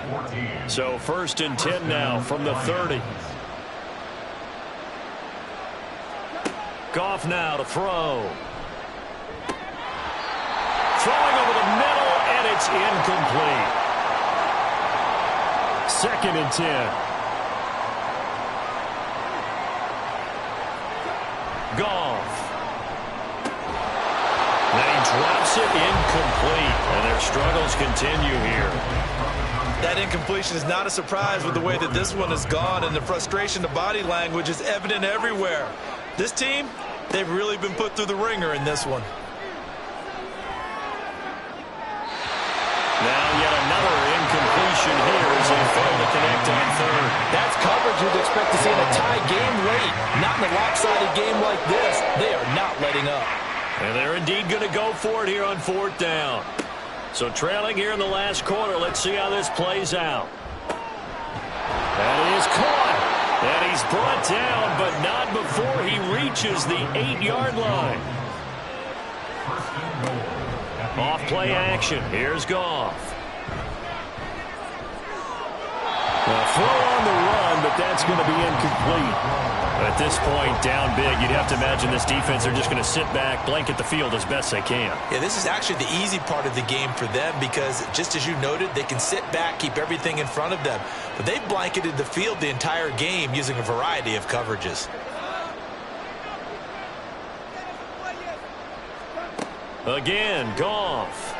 Speaker 2: So 1st and 10 now from the 30. Goff now to throw. Throwing over the middle, and it's incomplete.
Speaker 5: 2nd and 10.
Speaker 2: Goff. Then he drops it incomplete, and their struggles continue here.
Speaker 3: That incompletion is not a surprise with the way that this one has gone, and the frustration, the body language is evident everywhere. This team, they've really been put through the ringer in this one.
Speaker 2: Now yet another incompletion here as they fail to connect on third.
Speaker 3: That's coverage you'd expect to see in a tie game late. Not in a lopsided game like this. They are not letting up.
Speaker 2: And they're indeed going to go for it here on 4th down. So trailing here in the last quarter. Let's see how this plays out. That is caught. And he's brought down, but not before he reaches the 8-yard line. Off play action. Here's Goff.
Speaker 5: A throw on the run, but that's going to be incomplete.
Speaker 2: At this point, down big, you'd have to imagine this defense, they're just going to sit back, blanket the field as best they can.
Speaker 3: Yeah, this is actually the easy part of the game for them because, just as you noted, they can sit back, keep everything in front of them. But they've blanketed the field the entire game using a variety of coverages.
Speaker 2: Again, Goff.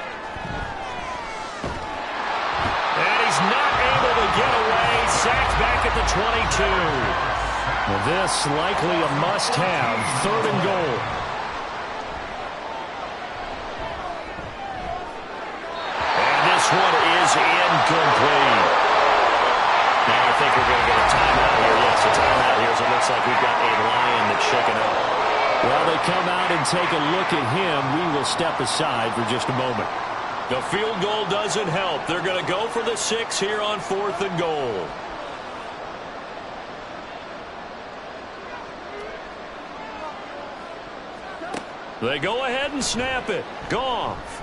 Speaker 2: And he's not able to get away. Sacked back at the 22.
Speaker 5: Well, this likely a must-have. 3rd and goal.
Speaker 2: And this one is incomplete. Now I think we're going to get a timeout here. Yes, a timeout here as it looks like we've got a Lion that's shaken up.
Speaker 5: Well, they come out and take a look at him. We will step aside for just a moment.
Speaker 2: The field goal doesn't help. They're going to go for the 6 here on 4th and goal. They go ahead and snap it. Goff.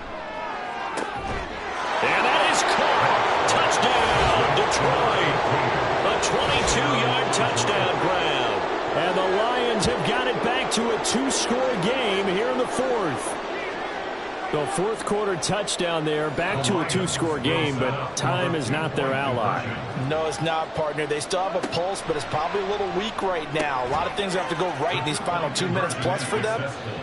Speaker 2: And that is caught. Touchdown, Detroit. A 22-yard touchdown grab.
Speaker 5: And the Lions have got it back to a 2-score game here in the 4th. The 4th quarter touchdown there, back to a 2-score game, but time is not their ally.
Speaker 3: No, it's not, partner. They still have a pulse, but it's probably a little weak right now. A lot of things have to go right in these final 2 minutes plus for them.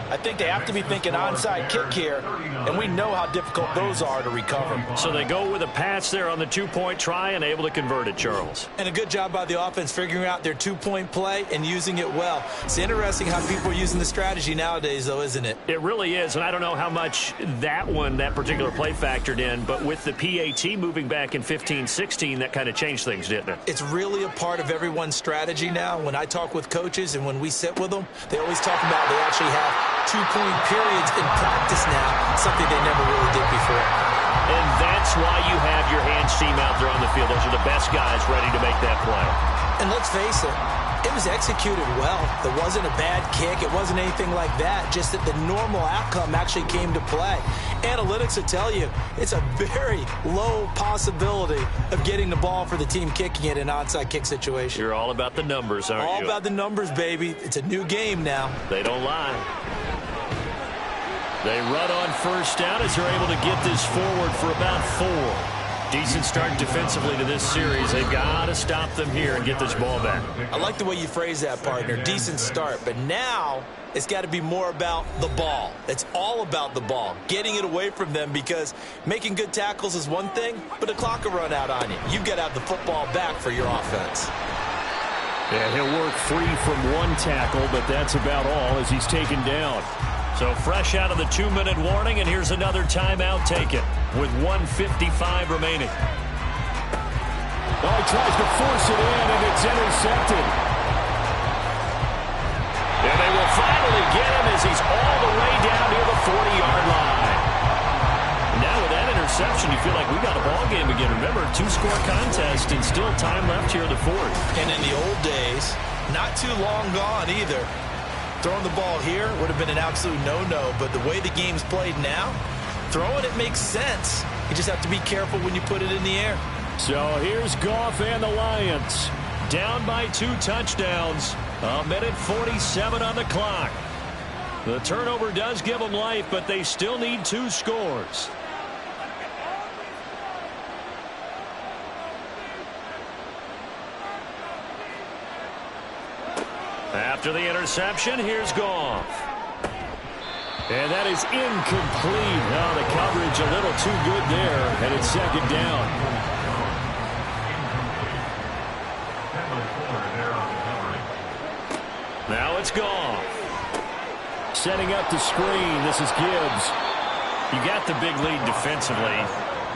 Speaker 3: I think they have to be thinking onside kick here, and we know how difficult those are to recover.
Speaker 2: So they go with a pass there on the 2-point try and able to convert it, Charles.
Speaker 3: And a good job by the offense figuring out their 2-point play and using it well. It's interesting how people are using the strategy nowadays, though, isn't it?
Speaker 2: It really is, and I don't know how much that particular play factored in, but with the PAT moving back in 15-16, that kind of changed things, didn't it?
Speaker 3: It's really a part of everyone's strategy now. When I talk with coaches and when we sit with them, they always talk about they actually have 2-point periods in practice now, something they never really did before.
Speaker 2: And that's why you have your hands team out there on the field. Those are the best guys ready to make that play.
Speaker 3: And let's face it, it was executed well. There wasn't a bad kick. It wasn't anything like that. Just that the normal outcome actually came to play. Analytics will tell you it's a very low possibility of getting the ball for the team kicking it in an onside kick situation.
Speaker 2: You're all about the numbers, aren't you?
Speaker 3: All about the numbers, baby. It's a new game now.
Speaker 2: They don't lie. They run on first down as they're able to get this forward for about 4. Decent start defensively to this series. They've got to stop them here and get this ball back.
Speaker 3: I like the way you phrase that, partner. Decent start. But now it's got to be more about the ball. It's all about the ball, getting it away from them, because making good tackles is one thing, but the clock will run out on you. You've got to have the football back for your offense.
Speaker 5: Yeah, he'll work free from one tackle, but that's about all as he's taken down.
Speaker 2: So fresh out of the 2-minute warning, and here's another timeout taken with 1:55 remaining.
Speaker 5: Oh, he tries to force it in, and it's intercepted.
Speaker 2: And they will finally get him as he's all the way down near the 40-yard line. Now with that interception, you feel like we got a ball game again. Remember, 2-score contest and still time left here in the fourth.
Speaker 3: And in the old days, not too long gone either, throwing the ball here would have been an absolute no-no. But the way the game's played now, throwing it makes sense. You just have to be careful when you put it in the air.
Speaker 5: So here's Goff and the Lions.
Speaker 2: Down by 2 touchdowns. 1:47 on the clock. The turnover does give them life, but they still need 2 scores. After the interception, here's Goff.
Speaker 5: And that is incomplete. Oh, the coverage a little too good there, and it's second down.
Speaker 2: Now it's Goff.
Speaker 5: Setting up the screen. This is Gibbs.
Speaker 2: You got the big lead defensively.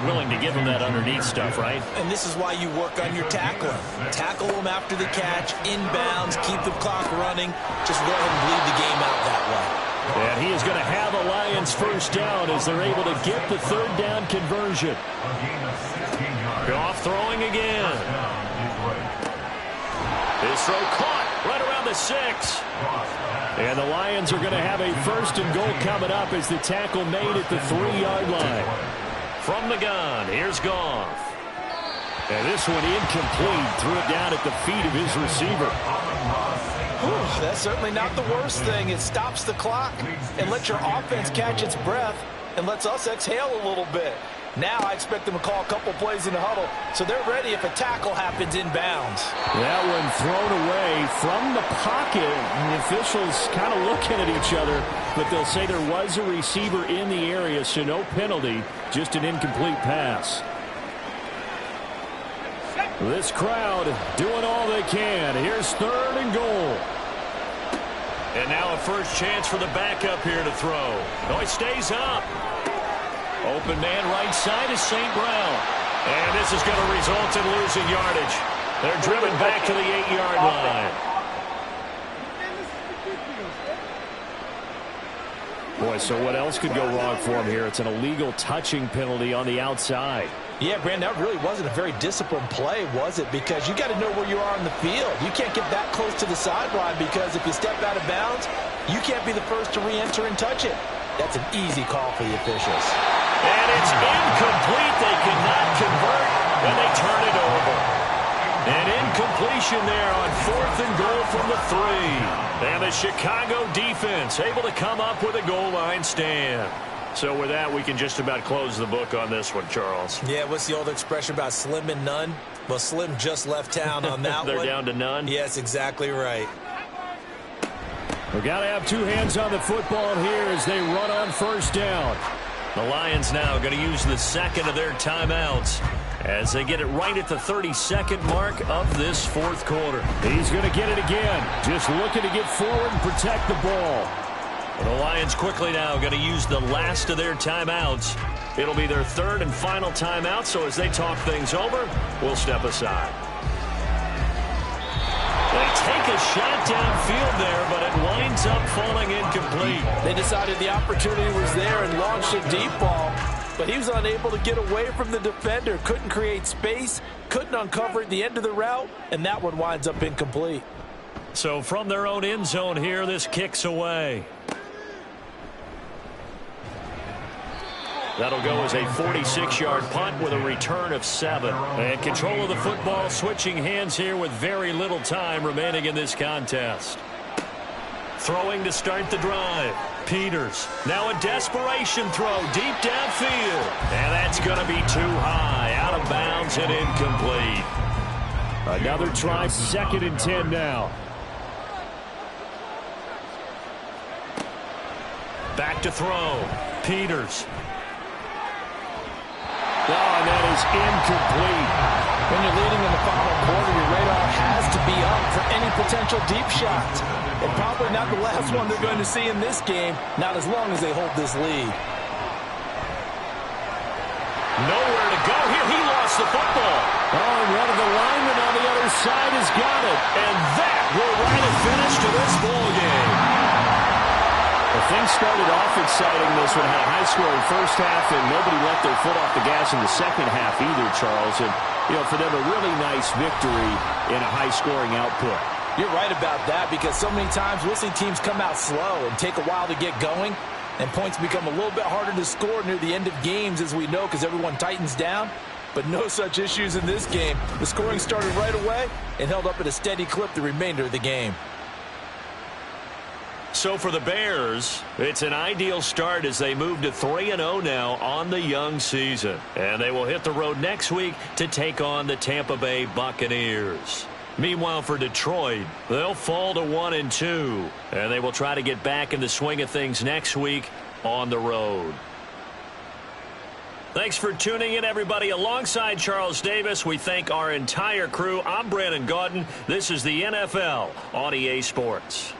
Speaker 2: Willing to give them that underneath stuff, right?
Speaker 3: And this is why you work on your tackling. Tackle them after the catch, inbounds, keep the clock running. Just go ahead and bleed the game out that way.
Speaker 5: And he is going to have a Lions first down as they're able to get the third down conversion.
Speaker 2: Goff throwing again. His throw caught right around the 6.
Speaker 5: And the Lions are going to have a first and goal coming up as the tackle made at the 3-yard line.
Speaker 2: From the gun, here's Goff.
Speaker 5: And this one incomplete. Threw it down at the feet of his receiver.
Speaker 3: Whew, that's certainly not the worst thing. It stops the clock and lets your offense catch its breath and lets us exhale a little bit. Now I expect them to call a couple plays in the huddle, so they're ready if a tackle happens inbounds.
Speaker 5: That one thrown away from the pocket. And the officials kind of looking at each other, but they'll say there was a receiver in the area, so no penalty, just an incomplete pass. This crowd doing all they can. Here's third and goal.
Speaker 2: And now a first chance for the backup here to throw. Oh, he stays up. Open man right side is St. Brown. And this is going to result in losing yardage. They're driven back to the 8-yard line.
Speaker 5: Boy, so what else could go wrong for him here? It's an illegal touching penalty on the outside.
Speaker 3: Yeah, Brandon, that really wasn't a very disciplined play, was it? Because you got to know where you are on the field. You can't get that close to the sideline, because if you step out of bounds, you can't be the first to re-enter and touch it. That's an easy call for the officials.
Speaker 2: And it's incomplete. They cannot convert, and they turn it over. An incompletion there on 4th and goal from the 3. And the Chicago defense able to come up with a goal line stand. So with that, we can just about close the book on this one, Charles.
Speaker 3: Yeah, what's the old expression about slim and none? Well, Slim just left town on that
Speaker 2: They're
Speaker 3: one.
Speaker 2: down to none?
Speaker 3: Yes, exactly right.
Speaker 5: We've got to have 2 hands on the football here as they run on first down.
Speaker 2: The Lions now going to use the second of their timeouts as they get it right at the 32nd mark of this 4th quarter.
Speaker 5: He's going to get it again. Just looking to get forward and protect the ball.
Speaker 2: Well, the Lions quickly now going to use the last of their timeouts. It'll be their 3rd and final timeout, so as they talk things over, we'll step aside. They take a shot downfield there, but it winds up falling incomplete.
Speaker 3: They decided the opportunity was there and launched a deep ball, but he was unable to get away from the defender. Couldn't create space, couldn't uncover at the end of the route, and that one winds up incomplete.
Speaker 2: So from their own end zone here, this kicks away. That'll go as a 46-yard punt with a return of 7. And control of the football switching hands here with very little time remaining in this contest. Throwing to start the drive. Peters, now a desperation throw deep downfield. And that's going to be too high, out of bounds and incomplete.
Speaker 5: Another try, 2nd and 10 now.
Speaker 2: Back to throw. Peters.
Speaker 5: Oh, and that is incomplete.
Speaker 3: When you're leading in the final quarter, your radar has to be up for any potential deep shots. And probably not the last one they're going to see in this game, not as long as they hold this lead.
Speaker 2: Nowhere to go here. He lost the football.
Speaker 5: Oh, and one of the linemen on the other side has got it.
Speaker 2: And that will write a finish to this ball game.
Speaker 5: Well, things started off exciting. This one had a high-scoring first half, and nobody let their foot off the gas in the second half either, Charles. And, for them, a really nice victory in a high-scoring output.
Speaker 3: You're right about that, because so many times we'll see teams come out slow and take a while to get going, and points become a little bit harder to score near the end of games, as we know, because everyone tightens down. But no such issues in this game. The scoring started right away and held up at a steady clip the remainder of the game.
Speaker 2: So for the Bears, it's an ideal start as they move to 3-0 now on the young season. And they will hit the road next week to take on the Tampa Bay Buccaneers. Meanwhile, for Detroit, they'll fall to 1-2. And they will try to get back in the swing of things next week on the road. Thanks for tuning in, everybody. Alongside Charles Davis, we thank our entire crew. I'm Brandon Gaudin. This is the NFL on EA Sports.